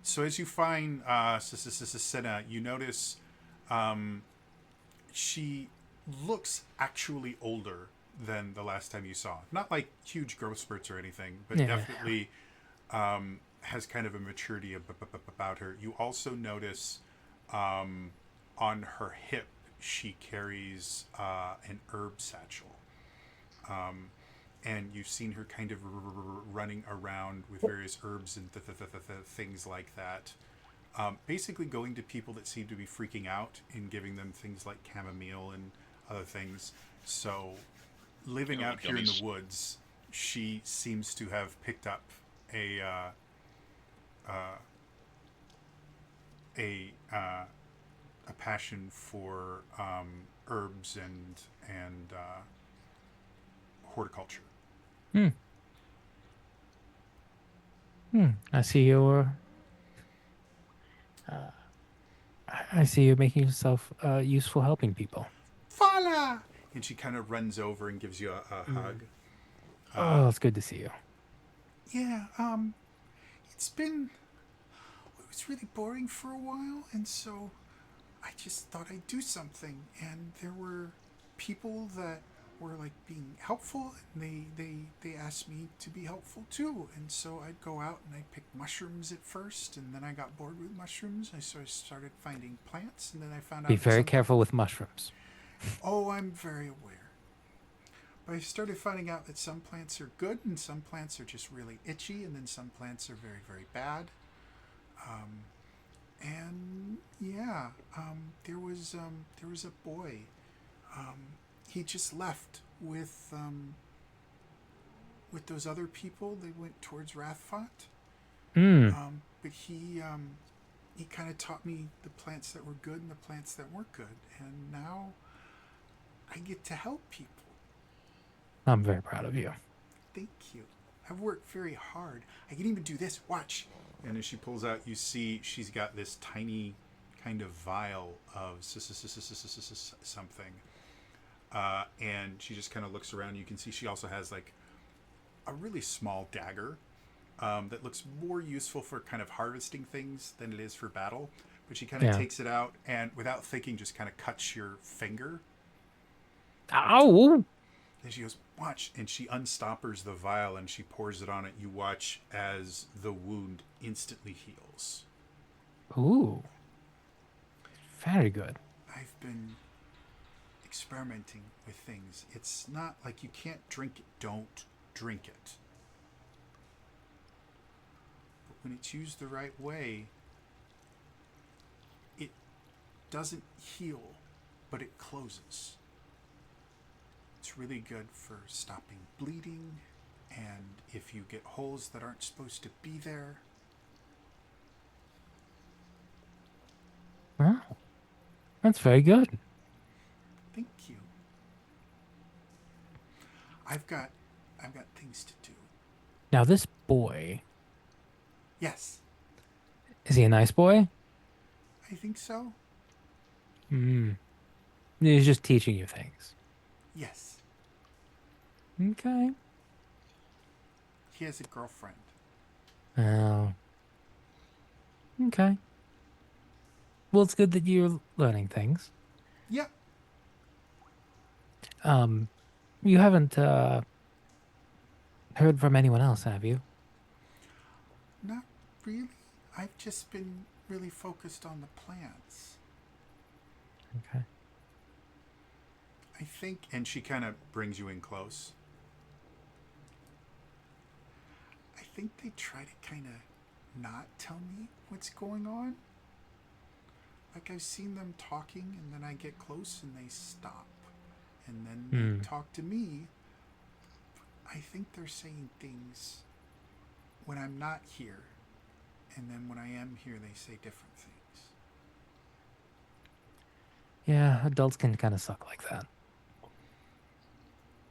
so as you find Senna, you notice she looks actually older than the last time you saw. Not like huge growth spurts or anything, but Yeah. definitely has kind of a maturity about her. You also notice on her hip she carries an herb satchel. And you've seen her kind of running around with various herbs and things like that. Basically going to people that seem to be freaking out and giving them things like chamomile and other things. So living Yeah, out like here in gummies. the woods, she seems to have picked up a passion for herbs and horticulture. I see you're. I see you're making yourself useful helping people. Fala! And she kind of runs over and gives you a hug. Oh, it's good to see you. Yeah, it was really boring for a while, and so I just thought I'd do something. And there were people that were like being helpful, and they asked me to be helpful too. And so I'd go out and I'd pick mushrooms at first, and then I got bored with mushrooms. So I started finding plants, and then I found out Be that very some- careful with mushrooms. Oh, I'm very aware. But I started finding out that some plants are good and some plants are just really itchy, and then some plants are very, very bad. And yeah, there was a boy. He just left with those other people. They went towards Rathfont. But he kind of taught me the plants that were good and the plants that weren't good, and now I get to help people. I'm very proud of you. Thank you. I've worked very hard. I can even do this. Watch. And as she pulls out, you see she's got this tiny kind of vial of something. And she just kind of looks around. You can see she also has like a really small dagger that looks more useful for kind of harvesting things than it is for battle. But she kind of takes it out and without thinking just kind of cuts your finger. Ow! And she goes, watch. And she unstoppers the vial and she pours it on it. You watch as the wound instantly heals. Ooh. Very good. I've been experimenting with things. It's not like you can't drink it. Don't drink it. But when it's used the right way, it doesn't heal, but it closes. It's really good for stopping bleeding, and if you get holes that aren't supposed to be there. Wow. That's very good. Thank you. I've got things to do. Now, this boy, Yes, is he a nice boy? I think so. He's just teaching you things. Yes. Okay. He has a girlfriend. Oh. Okay. Well, it's good that you're learning things. Yeah. You haven't heard from anyone else, have you? Not really. I've just been really focused on the plants. Okay. I think, and she kind of brings you in close. I think they try to kind of not tell me what's going on. Like I've seen them talking, and then I get close and they stop. And then they talk to me. I think they're saying things when I'm not here. And then when I am here, they say different things. Yeah, adults can kind of suck like that.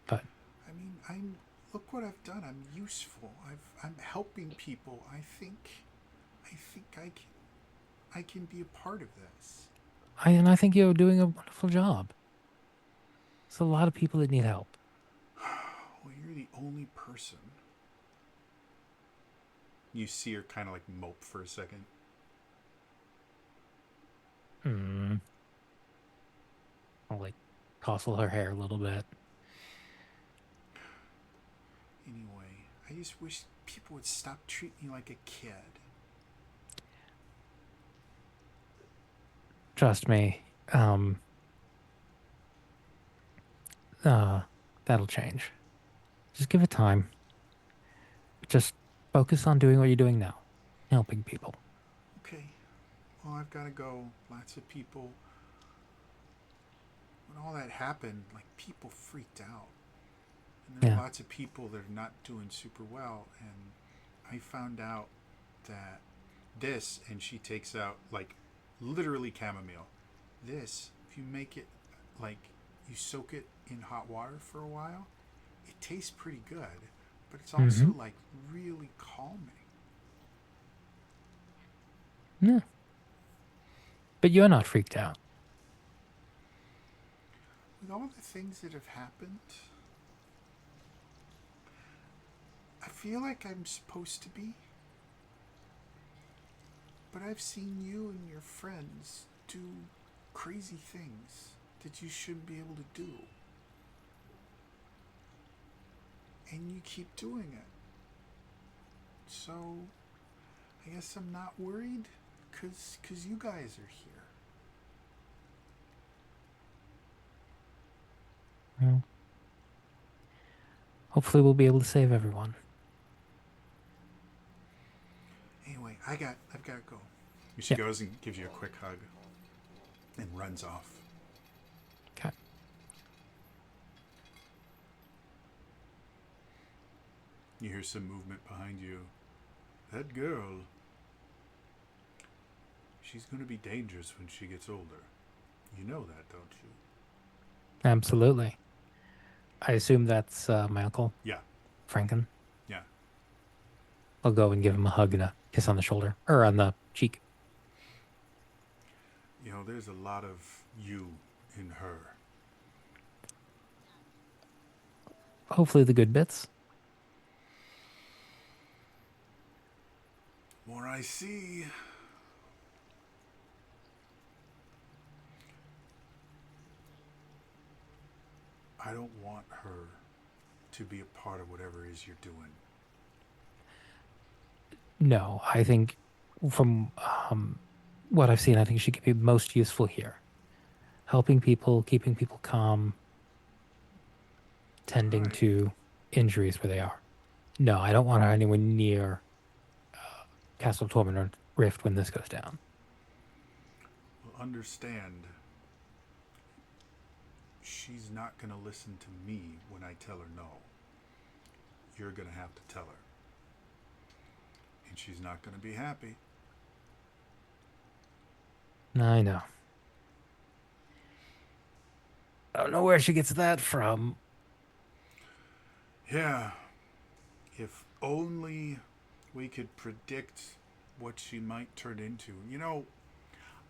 But I mean, look what I've done. I'm useful. I'm helping people. I think I can be a part of this. I think you're doing a wonderful job. There's a lot of people that need help. Well, you're the only person. You see her kind of like mope for a second. I'll like tousle her hair a little bit. Anyway, I just wish people would stop treating me like a kid. Trust me. That'll change. Just give it time. Just focus on doing what you're doing now, helping people. Okay. Well, I've got to go. Lots of people. When all that happened, like people freaked out. And there are lots of people that are not doing super well. And I found out that this, and she takes out like literally chamomile. This, if you make it like you soak it in hot water for a while, it tastes pretty good. But it's also like really calming. Yeah. But you're not freaked out. With all the things that have happened, I feel like I'm supposed to be. But I've seen you and your friends do crazy things that you shouldn't be able to do. And you keep doing it. So, I guess I'm not worried, cause you guys are here. Well, hopefully we'll be able to save everyone. Anyway, I've got to go. She goes and gives you a quick hug and runs off. Okay. You hear some movement behind you. That girl, she's going to be dangerous when she gets older. You know that, don't you? Absolutely. I assume that's my uncle, Yeah. Franken. Yeah. I'll go and give him a hug and a kiss on the shoulder, or on the cheek. You know, there's a lot of you in her. Hopefully the good bits. More I see. I don't want her to be a part of whatever it is you're doing. No, I think from what I've seen, I think she could be most useful here. Helping people, keeping people calm, tending to injuries where they are. No, I don't want her anywhere near Castle Torment or Rift when this goes down. Well, understand, she's not going to listen to me when I tell her no. You're going to have to tell her. And she's not going to be happy. I know. I don't know where she gets that from. Yeah. If only we could predict what she might turn into. You know,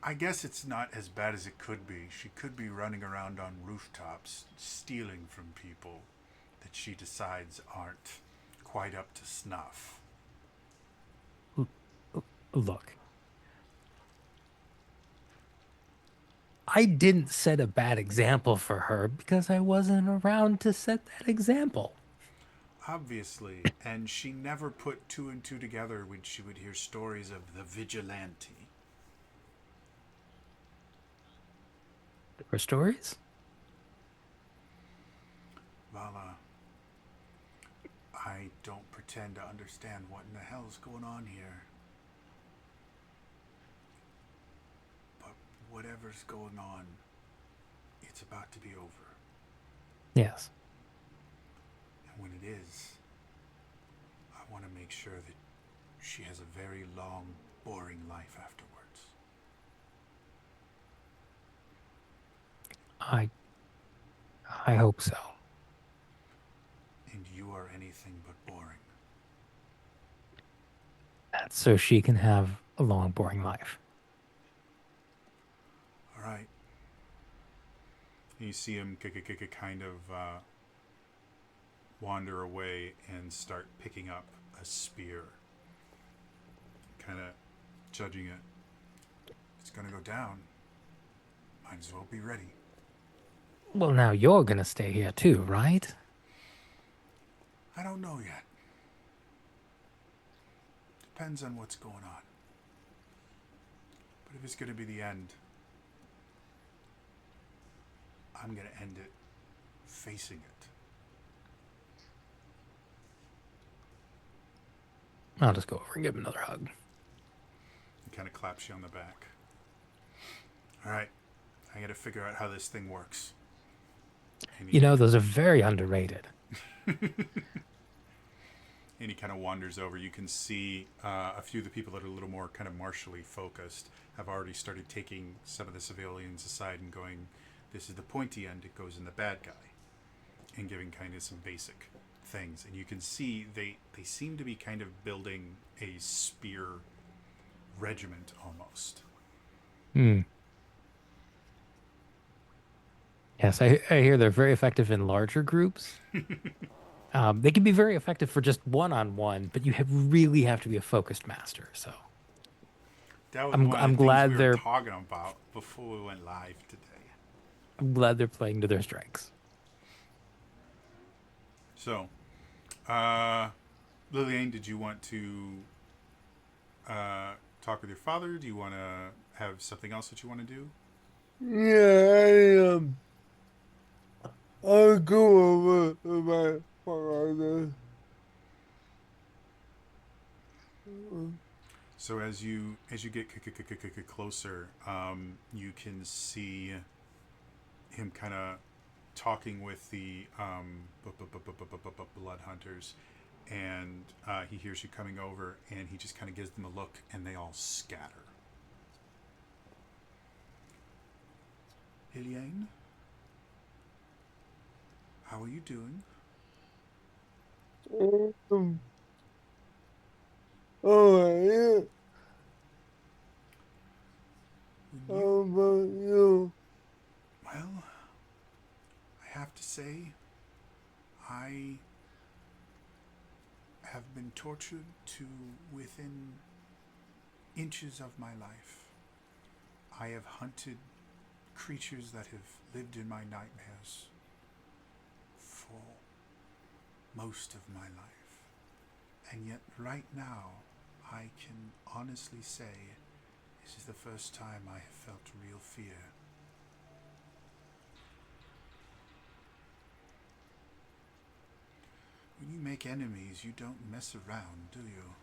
I guess it's not as bad as it could be. She could be running around on rooftops, stealing from people that she decides aren't quite up to snuff. Look. I didn't set a bad example for her because I wasn't around to set that example. Obviously, and she never put two and two together when she would hear stories of the vigilante. There were stories? Well, I don't pretend to understand what in the hell's going on here. But whatever's going on, it's about to be over. Yes. And when it is, I want to make sure that she has a very long, boring life afterwards. I hope so. And you are anything but boring. That's so she can have a long, boring life. All right. And you see him kind of wander away and start picking up a spear. Kind of judging it. It's going to go down. Might as well be ready. Well, now you're gonna stay here too, right? I don't know yet. Depends on what's going on. But if it's going to be the end, I'm going to end it facing it. I'll just go over and give him another hug. He kind of claps you on the back. All right. I got to figure out how this thing works. And You know, those are very underrated. And he kind of wanders over. You can see a few of the people that are a little more kind of martially focused have already started taking some of the civilians aside and going, this is the pointy end, it goes in the bad guy. And giving kind of some basic things. And you can see they seem to be kind of building a spear regiment almost. Hmm. Yes, I hear they're very effective in larger groups. They can be very effective for just one-on-one, but you really have to be a focused master. So That was I'm one of the glad things we were they're talking about before we went live today. I'm glad they're playing to their strengths. So, Lillian, did you want to talk with your father? Do you want to have something else that you want to do? Yeah, I'll go over to my father. So as you get closer, you can see him kind of talking with the blood hunters, and he hears you coming over, and he just kind of gives them a look, and they all scatter. Iliane, how are you doing? Oh, yeah. When How you, about you? well, I have to say, I have been tortured to within inches of my life. I have hunted creatures that have lived in my nightmares for most of my life. And yet, right now, I can honestly say this is the first time I have felt real fear. When you make enemies, you don't mess around, do you?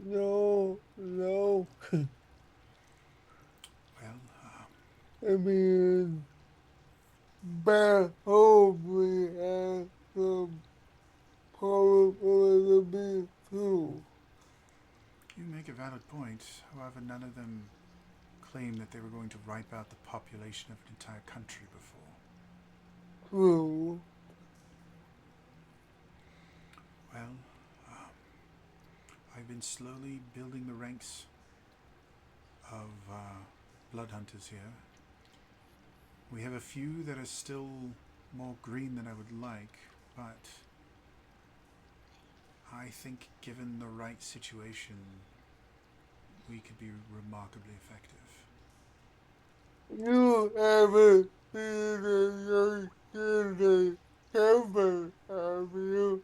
No. Well, I mean, but hopefully have some probability too. you make a valid point. However, none of them claim that they were going to wipe out the population of an entire country before. True. Well, I've been slowly building the ranks of blood hunters here. We have a few that are still more green than I would like, but I think given the right situation, we could be remarkably effective. You haven't been a young kid. Kevin, have you?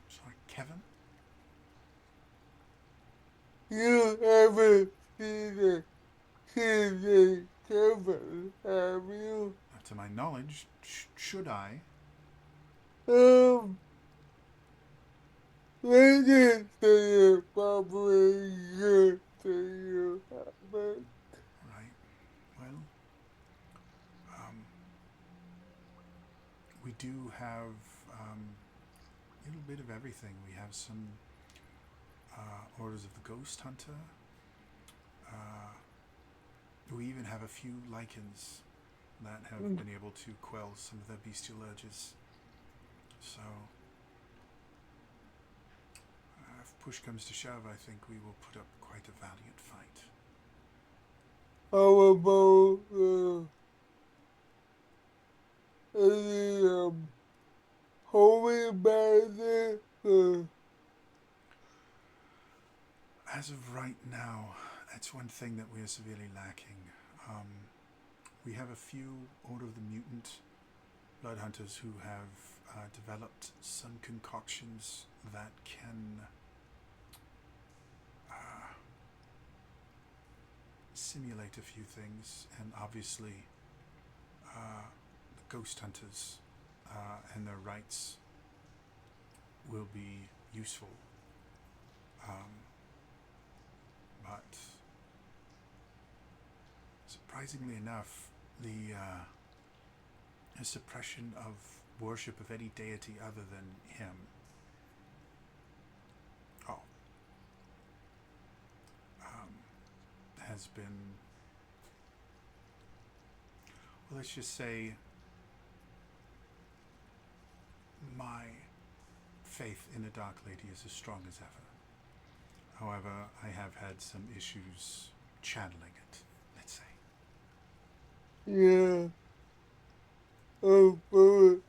Sorry, Kevin? You haven't seen the kid Kevin, have you? To my knowledge, should I? Um, let's just say it probably good to you, but Right. Well, um, we do have a little bit of everything. We have some Orders of the Ghost Hunter. We even have a few lichens that have been able to quell some of the bestial urges. So, if push comes to shove, I think we will put up quite a valiant fight. how about, any, holy magic? As of right now, that's one thing that we are severely lacking. We have a few Order of the Mutant blood hunters who have developed some concoctions that can simulate a few things, and obviously the ghost hunters and their rites will be useful. But surprisingly enough, the suppression of worship of any deity other than him. Has been, well, let's just say, my faith in the Dark Lady is as strong as ever. However, I have had some issues channeling it, let's say. Yeah. Everything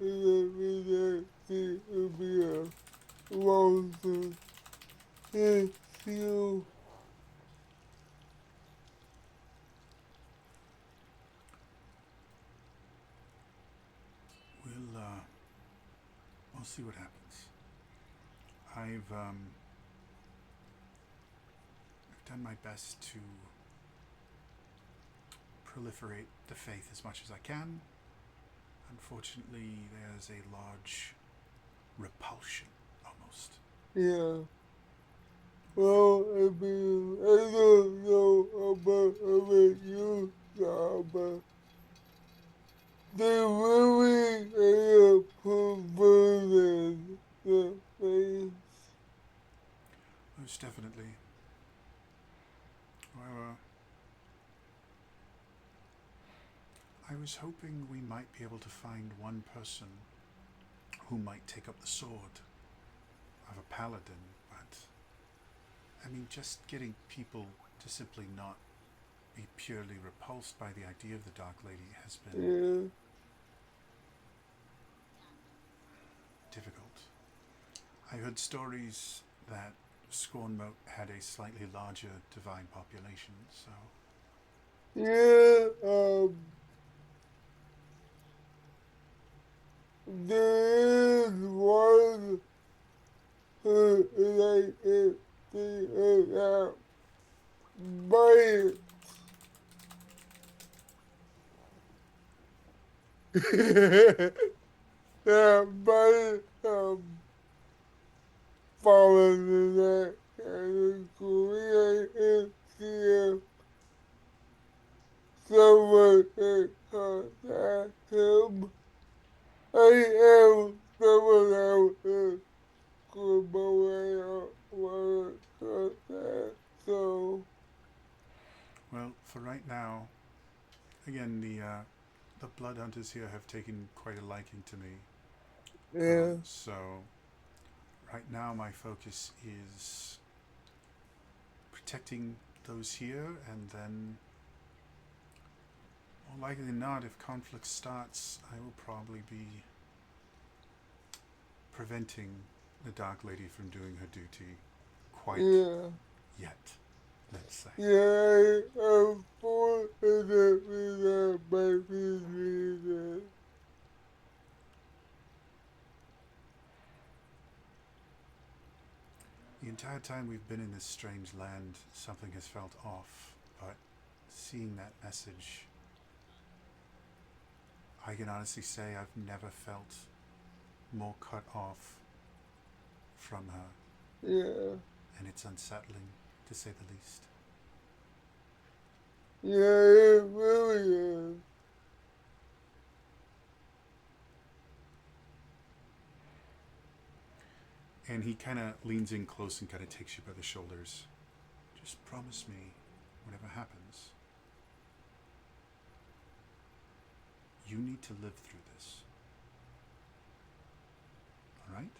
will be a long if you We'll see what happens. I've done my best to proliferate the faith as much as I can. Unfortunately, there's a large repulsion, almost. yeah. Well, I mean, I don't know about you, but they really perverted the face. Most definitely. However, I was hoping we might be able to find one person who might take up the sword of a paladin, but I mean, just getting people to simply not be purely repulsed by the idea of the Dark Lady has been Yeah. difficult. I heard stories that Scornmote had a slightly larger divine population, so Yeah, there is one like it, but that might fall into that category. If see someone can contact him, I am someone else could want to contact. So well, for right now, again, the blood hunters here have taken quite a liking to me. yeah, So right now, my focus is protecting those here, and then, more likely than not, if conflict starts, I will probably be preventing the Dark Lady from doing her duty quite yeah. yet, let's say. Yeah, unfortunately, that might be needed. entire time we've been in this strange land, something has felt off, but seeing that message, I can honestly say I've never felt more cut off from her, Yeah. and it's unsettling, to say the least. Yeah, it really is. And he kind of leans in close and kind of takes you by the shoulders. Just promise me, whatever happens, you need to live through this. All right?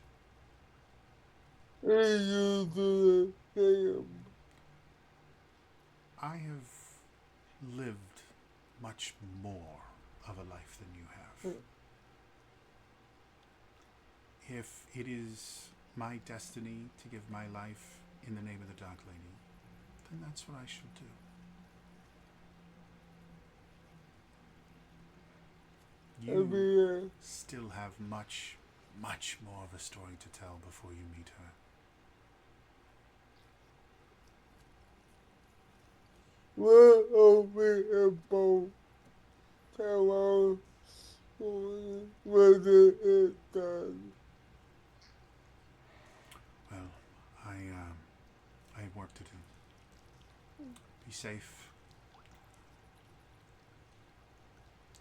I used to same. I have lived much more of a life than you have. If it is my destiny to give my life in the name of the Dark Lady, then that's what I shall do. You Every still have much, much more of a story to tell before you meet her. we're over about how whether it's done. Well, I have work to do. Be safe.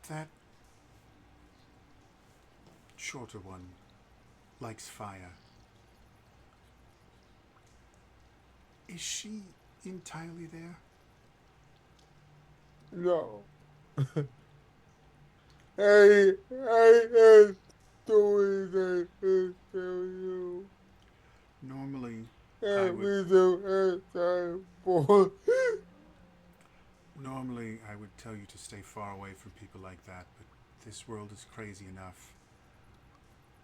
That shorter one likes fire. Is she entirely there? No. I have stories I can tell you. Normally, And we don't have time for. Normally, I would tell you to stay far away from people like that, but this world is crazy enough.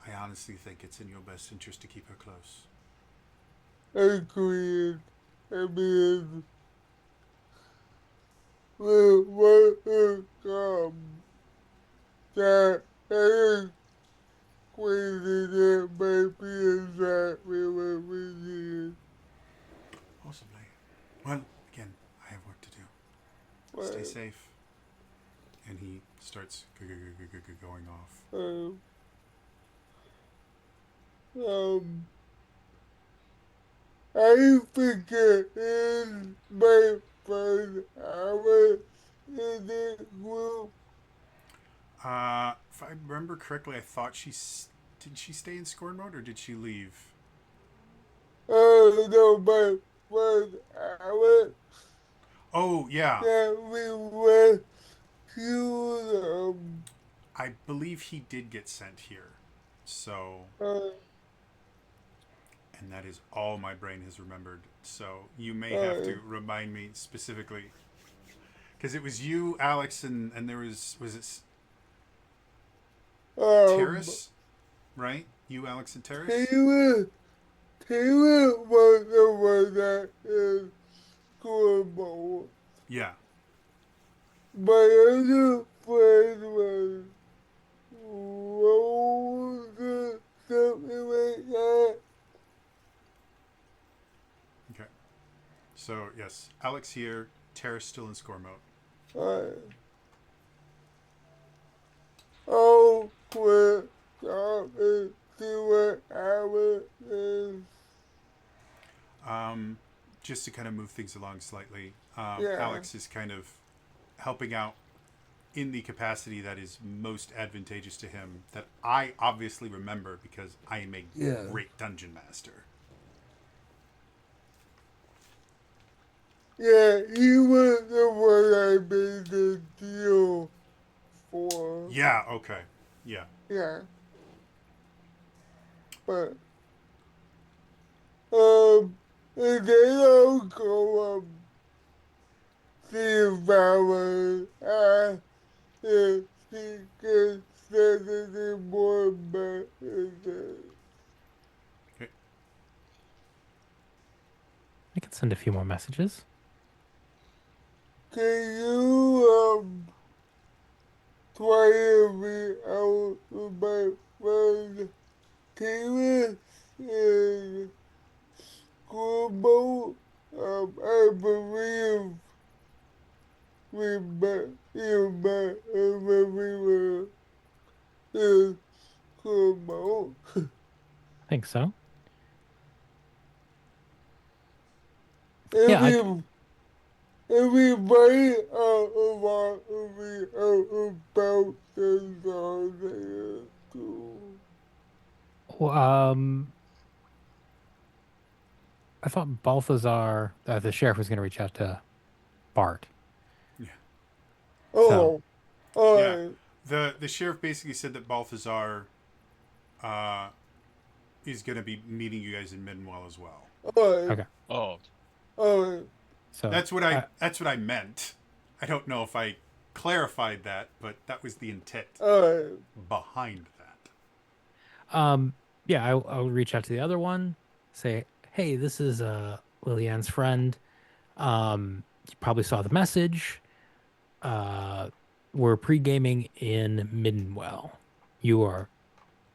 I honestly think it's in your best interest to keep her close. Agreed. I mean, what will come? That is crazy that might be exactly what we need. Possibly. Well, again, I have work to do. Stay safe. And he starts going off. I think it is my first hour in this group. If I remember correctly, I thought did she stay in scorn mode or did she leave? No, my first hour Oh, yeah. that we went to, I believe he did get sent here. So, and that is all my brain has remembered. So, you may have to remind me specifically. Because it was you, Alex, and there was it Terrace? Right? You, Alex, and Terrace? Taylor was the one that is scoreboard. Yeah. My other friend was Rose or something like that. Okay. So, yes. Alex here, Terrace still in score mode. Oh, quit talking to what hour is. Just to kind of move things along slightly, Yeah. Alex is kind of helping out in the capacity that is most advantageous to him, that I obviously remember because I am a great dungeon master. Yeah, he was the one I made the deal for. Yeah, okay. Yeah. Yeah. But, and then I'll go, see if Valerie, if she can send any more messages. Okay. I can send a few more messages. Can you, try to be out with my friend Taylor in school boat. I believe we met you met when we were in school boat. I think so. Yeah, Everybody about me about the song at school. I thought Balthazar, the sheriff, was going to reach out to Bart. Yeah. Oh, Yeah. alright, The sheriff basically said that Balthazar is going to be meeting you guys in Middenwell as well. alright, Okay, Oh, alright. so That's what I meant. I don't know if I clarified that, but that was the intent Alright, behind that. yeah, I'll reach out to the other one, say, hey, this is Lilianne's friend. You probably saw the message. We're pre-gaming in Middenwell. You are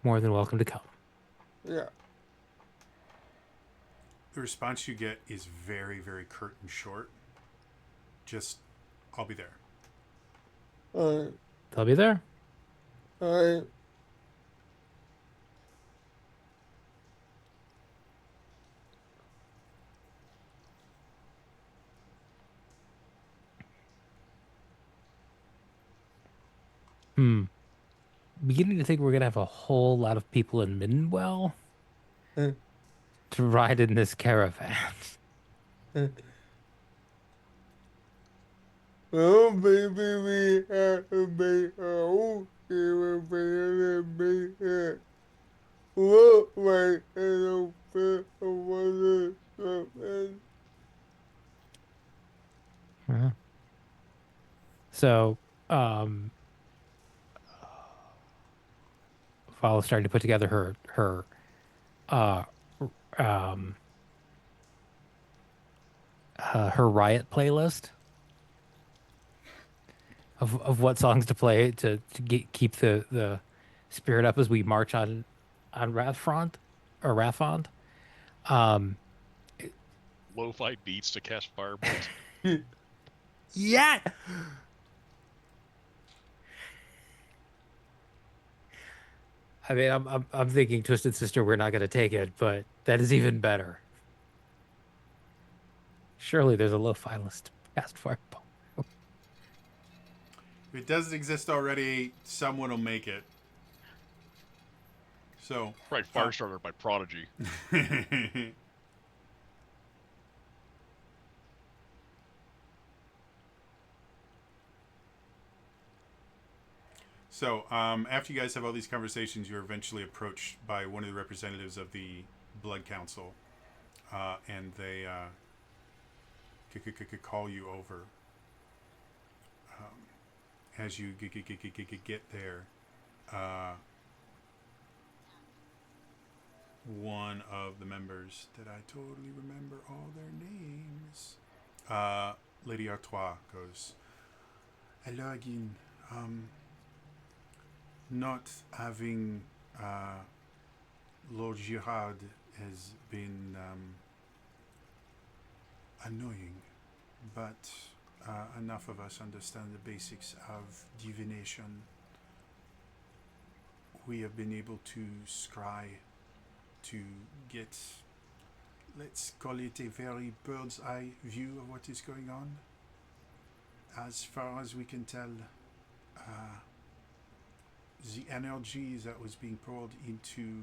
more than welcome to come. yeah. The response you get is very, very curt and short. Just, I'll be there. Alright, They'll be there. alright. Beginning to think we're gonna have a whole lot of people in Middenwell Uh, to ride in this caravan. Well, maybe we have to make our own caravan and make it look like a little bit of one of something. Uh-huh. So, Fala's starting to put together uh, her riot playlist of what songs to play to keep the spirit up as we march on Wrathfront or Wrathfond. lo-fi beats to cast fireballs. Yeah. I mean, I'm thinking Twisted Sister, we're not going to take it, but that is even better. Surely there's a lo-fi list past Fireball. If it doesn't exist already, someone will make it. So, Right, Firestarter by Prodigy. So, after you guys have all these conversations, you're eventually approached by one of the representatives of the Blood Council, and they call you over. As you get there, one of the members that I totally remember all their names, Lady Artois, goes, "Hello again. Not having Lord Girard has been annoying, but enough of us understand the basics of divination. We have been able to scry to get, let's call it a very bird's eye view of what is going on. As far as we can tell, the energy that was being poured into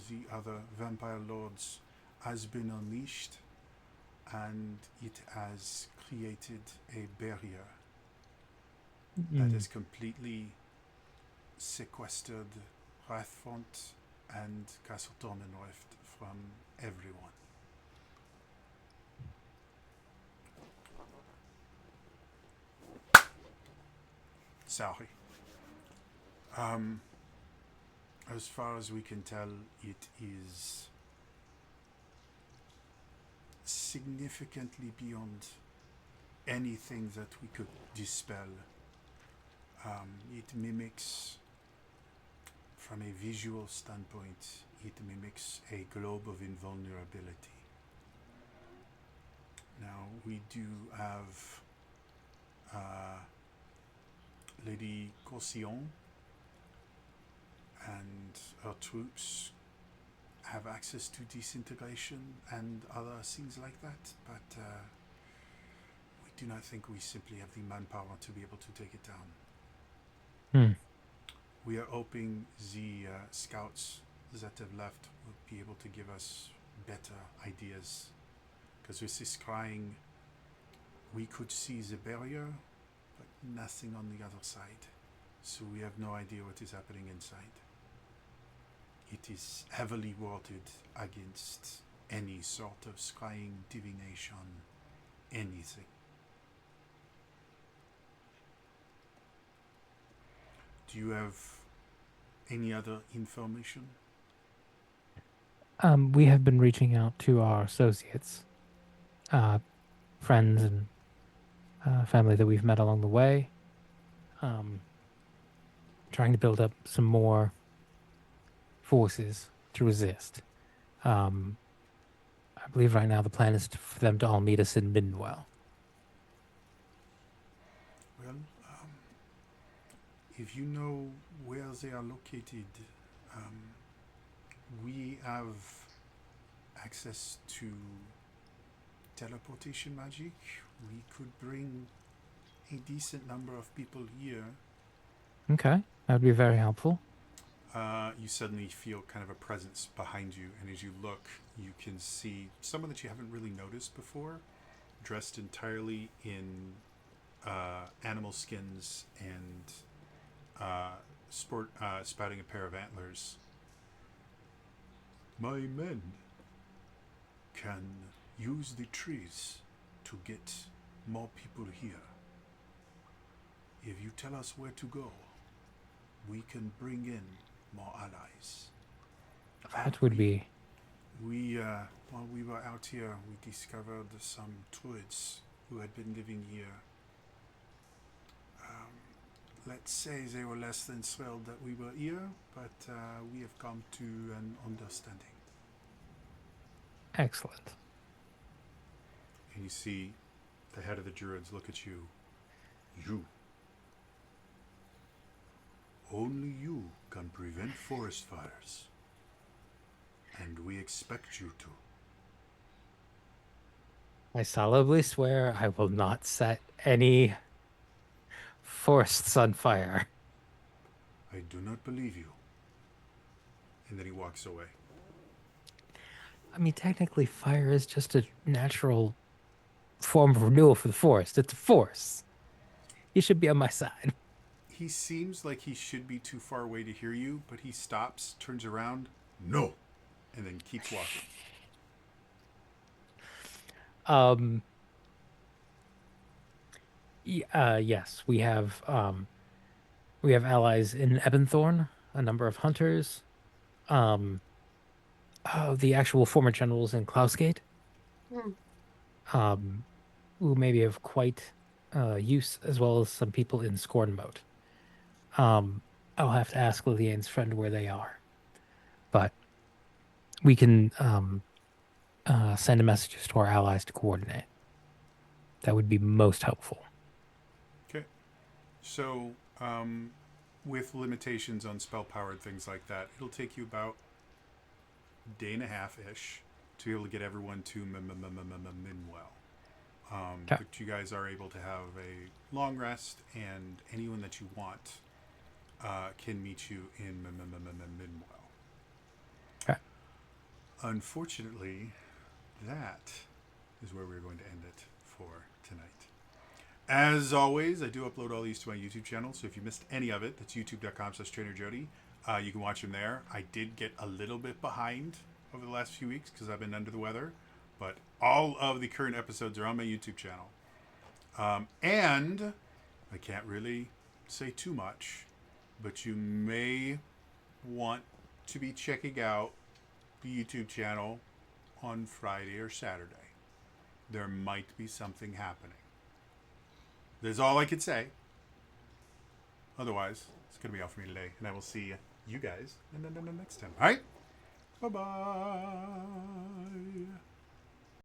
the other vampire lords has been unleashed, and it has created a barrier that has completely sequestered Wrathfront and Castle Tormenrift from everyone. Sorry. As far as we can tell, it is significantly beyond anything that we could dispel. It mimics, from a visual standpoint, it mimics a globe of invulnerability. Now, we do have Lady Caution and her troops have access to disintegration and other things like that, but we do not think we simply have the manpower to be able to take it down. Hmm. We are hoping the scouts that have left will be able to give us better ideas. Because with this crying, we could see the barrier, but nothing on the other side. So we have no idea what is happening inside. It is heavily warded against any sort of scrying, divination, anything. Do you have any other information? We have been reaching out to our associates, friends, and family that we've met along the way. Trying to build up some more forces to resist. I believe right now the plan is for them to all meet us in Midwell. Well, if you know where they are located, we have access to teleportation magic. We could bring a decent number of people here. Okay, that would be very helpful. You suddenly feel kind of a presence behind you, and as you look, you can see someone that you haven't really noticed before, dressed entirely in animal skins and spouting a pair of antlers. My men can use the trees to get more people here. If you tell us where to go, we can bring in more allies. That would be... While we were out here, we discovered some druids who had been living here. Let's say they were less than thrilled that we were here, but we have come to an understanding. Excellent. And you see the head of the druids look at you. You. Only you can prevent forest fires. And we expect you to. I solemnly swear I will not set any forests on fire. I do not believe you. And then he walks away. I mean, technically, fire is just a natural form of renewal for the forest. It's a force. You should be on my side. He seems like he should be too far away to hear you, but he stops, turns around, no, and then keeps walking. Yes, we have allies in Ebenthorn, a number of hunters. The actual former generals in Klausgate. Who maybe have quite use, as well as some people in Scornmote. I'll have to ask Lillian's friend where they are, but we can send a messages to our allies to coordinate. That would be most helpful. Okay. So, with limitations on spell power and things like that, it'll take you about a day and a half-ish to be able to get everyone to Minwell. Okay. But you guys are able to have a long rest, and anyone that you want can meet you in Minwell. Okay. Unfortunately, that is where we're going to end it for tonight. As always, I do upload all these to my YouTube channel, so if you missed any of it, that's youtube.com/TrainerJody. You can watch them there. I did get a little bit behind over the last few weeks because I've been under the weather, but all of the current episodes are on my YouTube channel. And I can't really say too much, but you may want to be checking out the YouTube channel on Friday or Saturday. There might be something happening. That's all I could say. Otherwise, it's going to be all for me today, and I will see you guys next time. All right? Bye-bye.